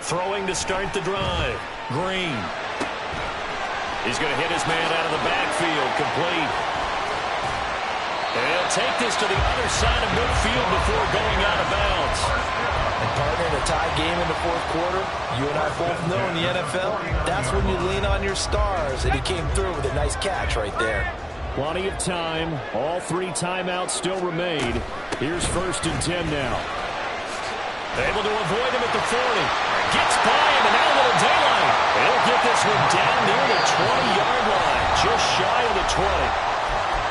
Throwing to start the drive. Green. He's going to hit his man out of the backfield. Complete. And he'll take this to the other side of midfield before going out of bounds. And partner, in a tie game in the 4th quarter, you and I both know in the NFL, that's when you lean on your stars. And he came through with a nice catch right there. Plenty of time. All 3 timeouts still remain. Here's 1st and 10 now. Able to avoid him at the 40. Gets by him, and now a little daylight. He'll get this one down near the 20-yard line, just shy of the 20.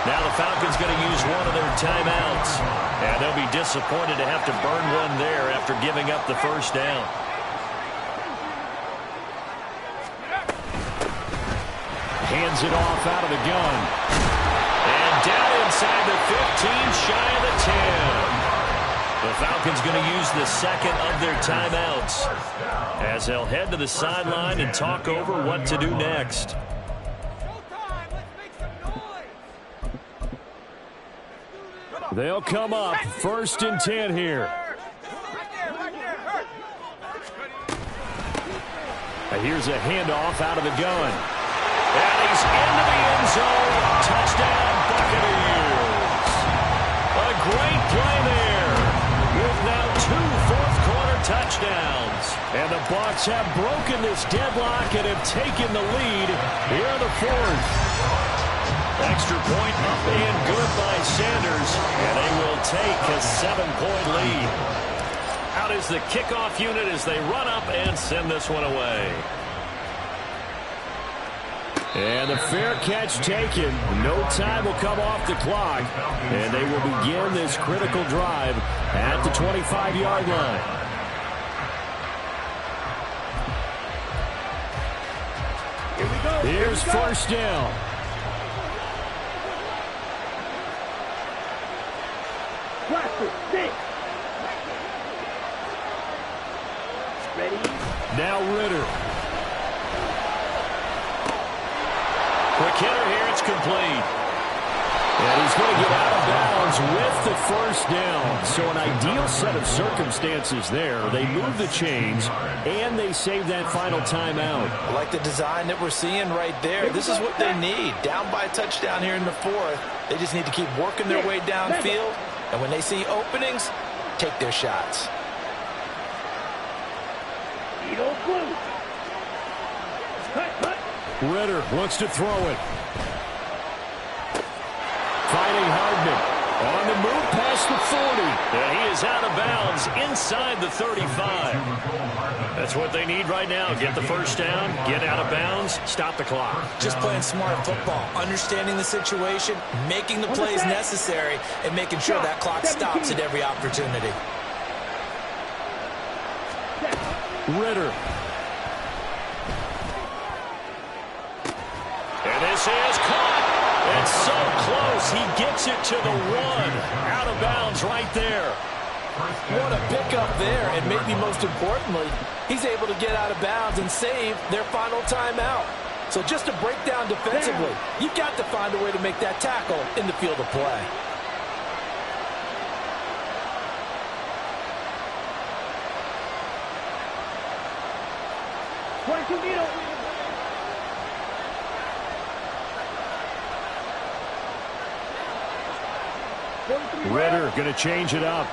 Now the Falcons going to use one of their timeouts. And they'll be disappointed to have to burn one there after giving up the first down. Hands it off out of the gun. And down inside the 15, shy of the 10. The Falcons going to use the second of their timeouts as they'll head to the sideline and talk over what to do next. They'll come up 1st and 10 here. And here's a handoff out of the gun. And he's into the end zone. Touchdown, Buccaneers. A great play there. With now 2 fourth-quarter touchdowns. And the Bucs have broken this deadlock and have taken the lead here in the 4th. Extra point up and good by Sanders. And they will take a 7-point lead. Out is the kickoff unit as they run up and send this one away. And the fair catch taken. No time will come off the clock. And they will begin this critical drive at the 25-yard line. Here we go. Here's 1st down. Blaster, 6. Ready? Now Ritter. Quick hitter here, it's complete. And he's going to get out of bounds with the first down. So an ideal set of circumstances there. They move the chains, and they save that final timeout. I like the design that we're seeing right there. This is what they need. Down by a touchdown here in the 4th. They just need to keep working their way downfield. And when they see openings, take their shots. Ritter wants to throw it. Finding Hardman. On the move past the 40. And he is out of bounds inside the 35. That's what they need right now. Get the first down, get out of bounds, stop the clock. Just playing smart football, understanding the situation, making the plays necessary, and making sure that clock stops at every opportunity. Ritter. And this is caught. It's so close. He gets it to the 1. Out of bounds right there. What a pickup there, and maybe most importantly, he's able to get out of bounds and save their final timeout. So just to break down defensively, you've got to find a way to make that tackle in the field of play. Ritter going to change it up.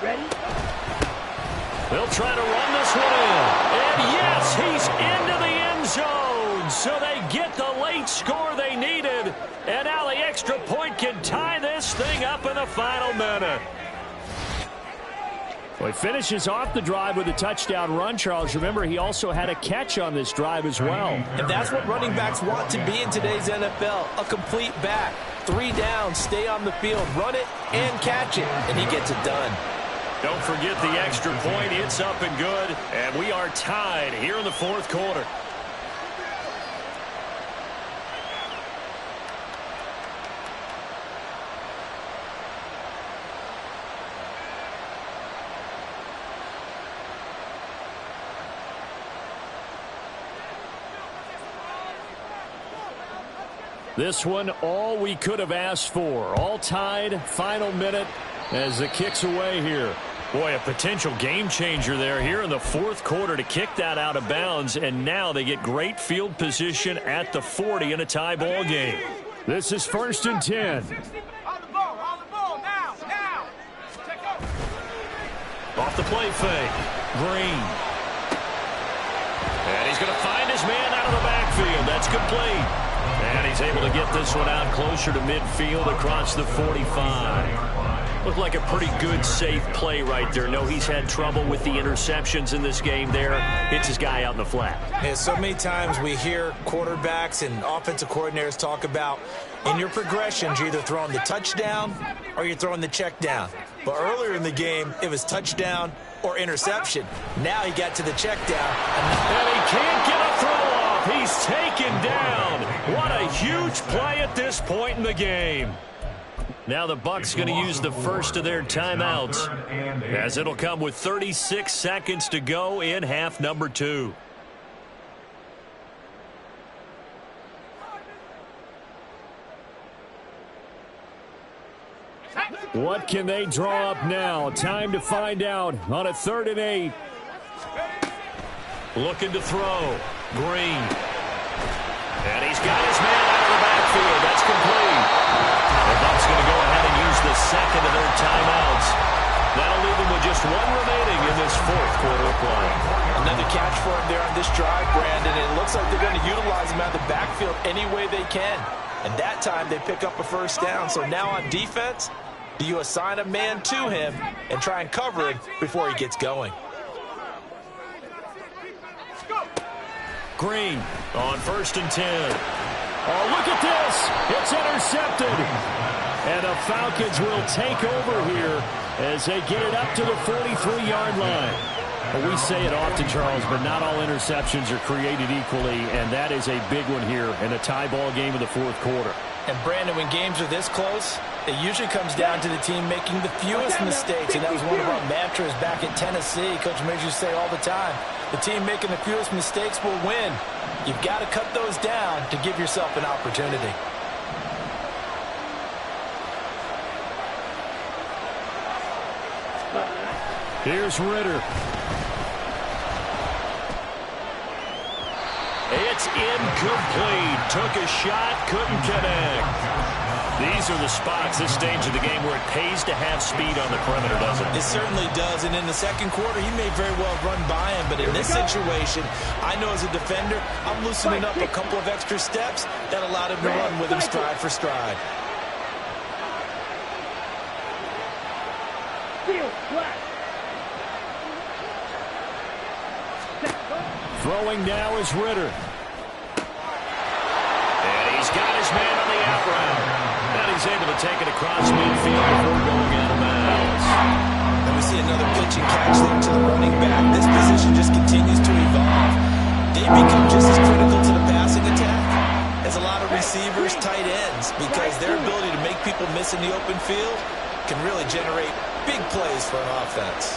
Ready? They'll try to run this one in. And yes, he's into the end zone. So they get the late score they needed. And now the extra point can tie this thing up in the final minute. Well, he finishes off the drive with a touchdown run, Charles. Remember, he also had a catch on this drive as well. And that's what running backs want to be in today's NFL, a complete back. 3 downs, stay on the field, run it, and catch it, and he gets it done. Don't forget the extra point. It's up and good, and we are tied here in the fourth quarter. This one, all we could have asked for. All tied, final minute as the kick's away here. Boy, a potential game changer there here in the fourth quarter to kick that out of bounds, and now they get great field position at the 40 in a tie ball game. This is 1st and 10. On the ball, now. Check out. Off the play fake. Green. And he's going to find his man out of the backfield. That's complete. And he's able to get this one out closer to midfield across the 45. Looked like a pretty good, safe play right there. No, he's had trouble with the interceptions in this game there. Hits his guy out in the flat. Yeah, so many times we hear quarterbacks and offensive coordinators talk about in your progressions, you're either throwing the touchdown or you're throwing the check down. But earlier in the game, it was touchdown or interception. Now he got to the check down. And he can't get a throw off. He's taken down. What a huge play at this point in the game. Now the Bucs going to use the first of their timeouts, as it'll come with 36 seconds to go in half number 2. What can they draw up now? Time to find out on a 3rd and 8. Looking to throw. Green. And he's got his man out of the backfield. That's complete. The Bucs going to go ahead and use the second of their timeouts. That'll leave them with just one remaining in this fourth quarter of play. Another catch for him there on this drive, Brandon. And it looks like they're going to utilize him out of the backfield any way they can. And that time they pick up a first down. So now on defense, do you assign a man to him and try and cover him before he gets going? Green on 1st and 10. Oh, look at this. It's intercepted. And the Falcons will take over here as they get it up to the 43-yard line. Well, we say it often, Charles, but not all interceptions are created equally, and that is a big one here in a tie ball game of the fourth quarter. And, Brandon, when games are this close, it usually comes down to the team making the fewest mistakes, and that was one of our mantras back at Tennessee. Coach Major used to say all the time, the team making the fewest mistakes will win. You've got to cut those down to give yourself an opportunity. Here's Ritter. It's incomplete. Took a shot, couldn't connect. These are the spots, this stage of the game, where it pays to have speed on the perimeter, doesn't it? It certainly does, and in the second quarter, he may very well run by him, but in this situation, I know as a defender, I'm loosening up a couple of extra steps that allowed him to run with him stride for stride. Throwing now is Ritter. And he's got his man on the out route. And he's able to take it across midfield before going out of bounds. And we see another pitch and catch there to the running back. This position just continues to evolve. They become just as critical to the passing attack as a lot of receivers, tight ends, because their ability to make people miss in the open field can really generate big plays for an offense.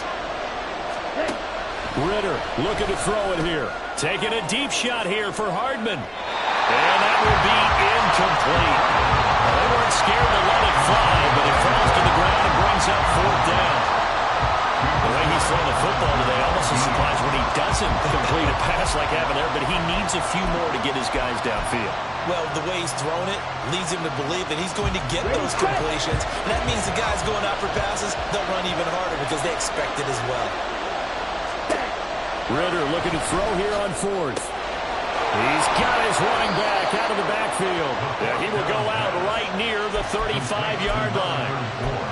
Ritter looking to throw it here. Taking a deep shot here for Hardman. And that will be incomplete. Well, they weren't scared to let it fly, but it falls to the ground and brings up 4th down. The way he's throwing the football today, almost a surprise when he doesn't complete a pass like happened there, but he needs a few more to get his guys downfield. Well, the way he's thrown it leads him to believe that he's going to get those completions. And that means the guys going out for passes, they'll run even harder because they expect it as well. Ritter looking to throw here on 4th. He's got his running back out of the backfield. Yeah, he will go out right near the 35-yard line.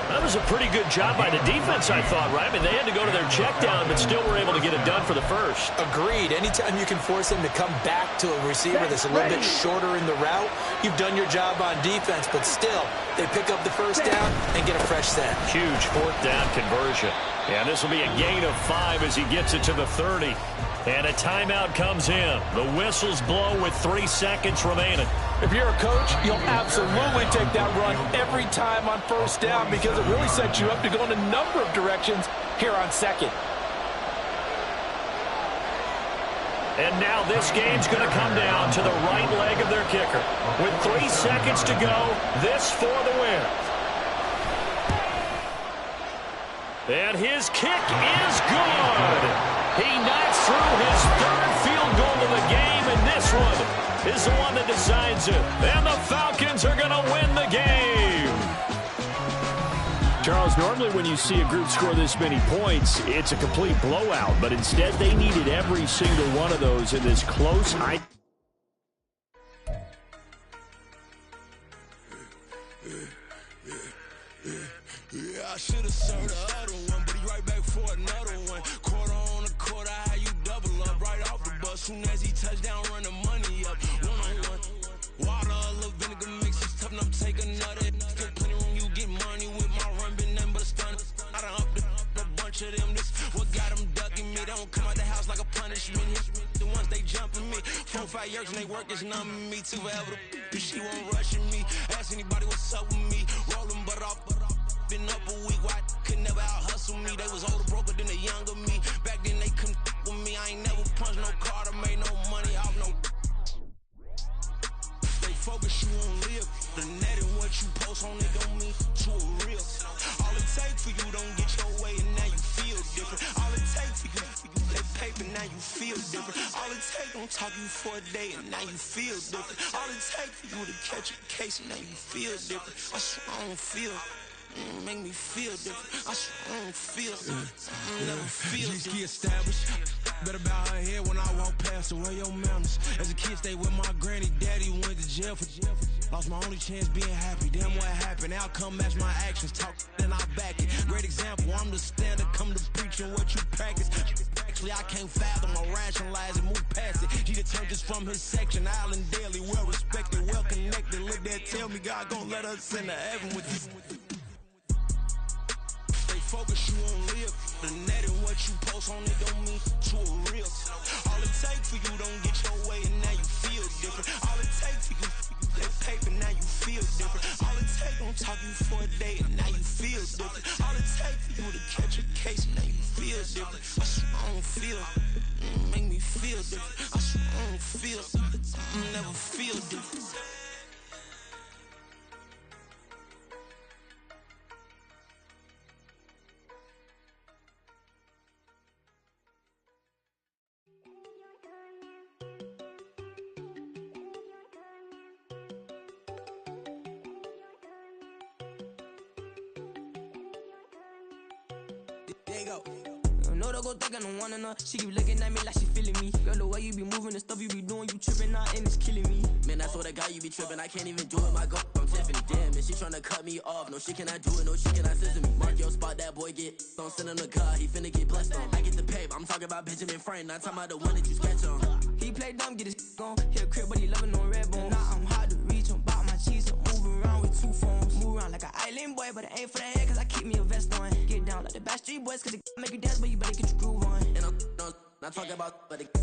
That was a pretty good job by the defense, I thought, right? I mean, they had to go to their check down, but still were able to get it done for the first. Agreed. Anytime you can force him to come back to a receiver that's a little bit shorter in the route, you've done your job on defense, but still, they pick up the first down and get a fresh set. Huge fourth down conversion. And this will be a gain of 5 as he gets it to the 30. And a timeout comes in. The whistles blow with 3 seconds remaining. If you're a coach, you'll absolutely take that run every time on first down because it really sets you up to go in a number of directions here on second. And now this game's going to come down to the right leg of their kicker. With 3 seconds to go, this for the win. And his kick is good. He knocks through his 3rd field goal of the game, and this one is the one that decides it. And the Falcons are going to win the game. Charles, normally when you see a group score this many points, it's a complete blowout. But instead, they needed every single one of those in this close. I should have served the other one, but he right back for another one. Quarter on a quarter, how you double up right off the bus. Soon as he touch down, run the money up. One-on-one. Water, a little vinegar mix, it's tough enough to take another. Still plenty room, you get money with my run, been nothing but a stun. I done upped a bunch of them. This what got them ducking me. They don't come out the house like a punishment. The ones they jumping me. 4 or 5 years and they work is numbing me. Too forever. She won't rushing me. Ask anybody what's up with me. Rolling butt off. Been up a week, why could never out hustle me? They was older, broker than the younger me. Back then they couldn't with me. I ain't never punched no card or made no money off no. They focus, you on live. The net and what you post on it don't mean to a real. All it takes for you don't get your way and now you feel different. All it takes for you that paper, now you feel different. All it takes don't talk you for a day and now you feel different. All it takes for you to catch a case and now you feel different. I swear I don't feel. Make me feel different. I swear I don't feel. I never feel different. Get established. Better bow her head when I walk past her. Where your manners? As a kid, stayed with my granny. Daddy went to jail for jail. Lost my only chance being happy. Damn, what happened? Outcome match my actions. Talk, then I back it. Great example. I'm the standard. Come to preaching what you practice. Actually, I can't fathom or rationalize and move past it. He determined this from his section. Island daily, well respected, well connected. Look there, tell me God gon' let us into heaven with you. Focus, you on live. The net and what you post on it don't mean to a real. All it takes for you don't get your way and now you feel different. All it takes for you that paper, now you feel different. All it takes don't talk you for a day and now you feel different. All it takes for you to catch a case and now you feel different. I swear I don't feel. Make me feel different. I swear I don't feel. I never feel different. There you go. No, don't go think I don't wanna know. She keep looking at me like she feeling me. Girl, the way you be moving, the stuff you be doing, you tripping out and it's killing me. Man, that's what I got, you be tripping. I can't even do it, my girl. I'm Tiffany. Damn, and she tryna cut me off. No, she cannot do it, no, she cannot scissor me. Mark your spot, that boy get. Don't send him the car, he finna get blessed on. I get the paper, I'm talking about Benjamin Franklin, not talking about the one that you sketch on. He play dumb, get his on. Hit a crib, but he loving on red bone. Now I'm hard to reach, I'm about my cheese, I'm moving around with 2 phones. Move around like an island boy, but it ain't for the head, cause I keep me a vest on. Get down like the Backstreet Boys, cause it make you dance, but you better get your groove on. And I'm not talking about, but it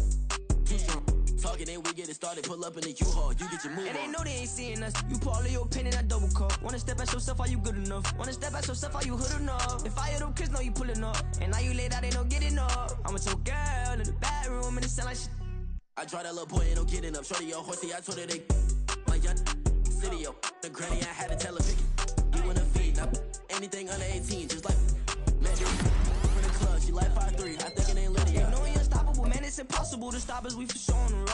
too strong. Talking and we get it started, pull up in the U-Haul, you get your move on. And they know they ain't seeing us, you put all of your pen in that double cup. Wanna step at yourself, are you good enough? Wanna step at yourself, are you hood enough? If I hear them kids, know you pulling up. And now you laid out, they don't get enough. I'm with your girl in the bedroom, and it sound like shit. I draw that little boy, ain't no getting up. Shorty, your horsey, I told her they my young city, yo. The granny, I had to tell her pick it. You in the feed, now anything under 18, just like man, you in the club, she like 5'3", I think it ain't Lydia. They know we unstoppable, man, it's impossible to stop us, we for sure on the road.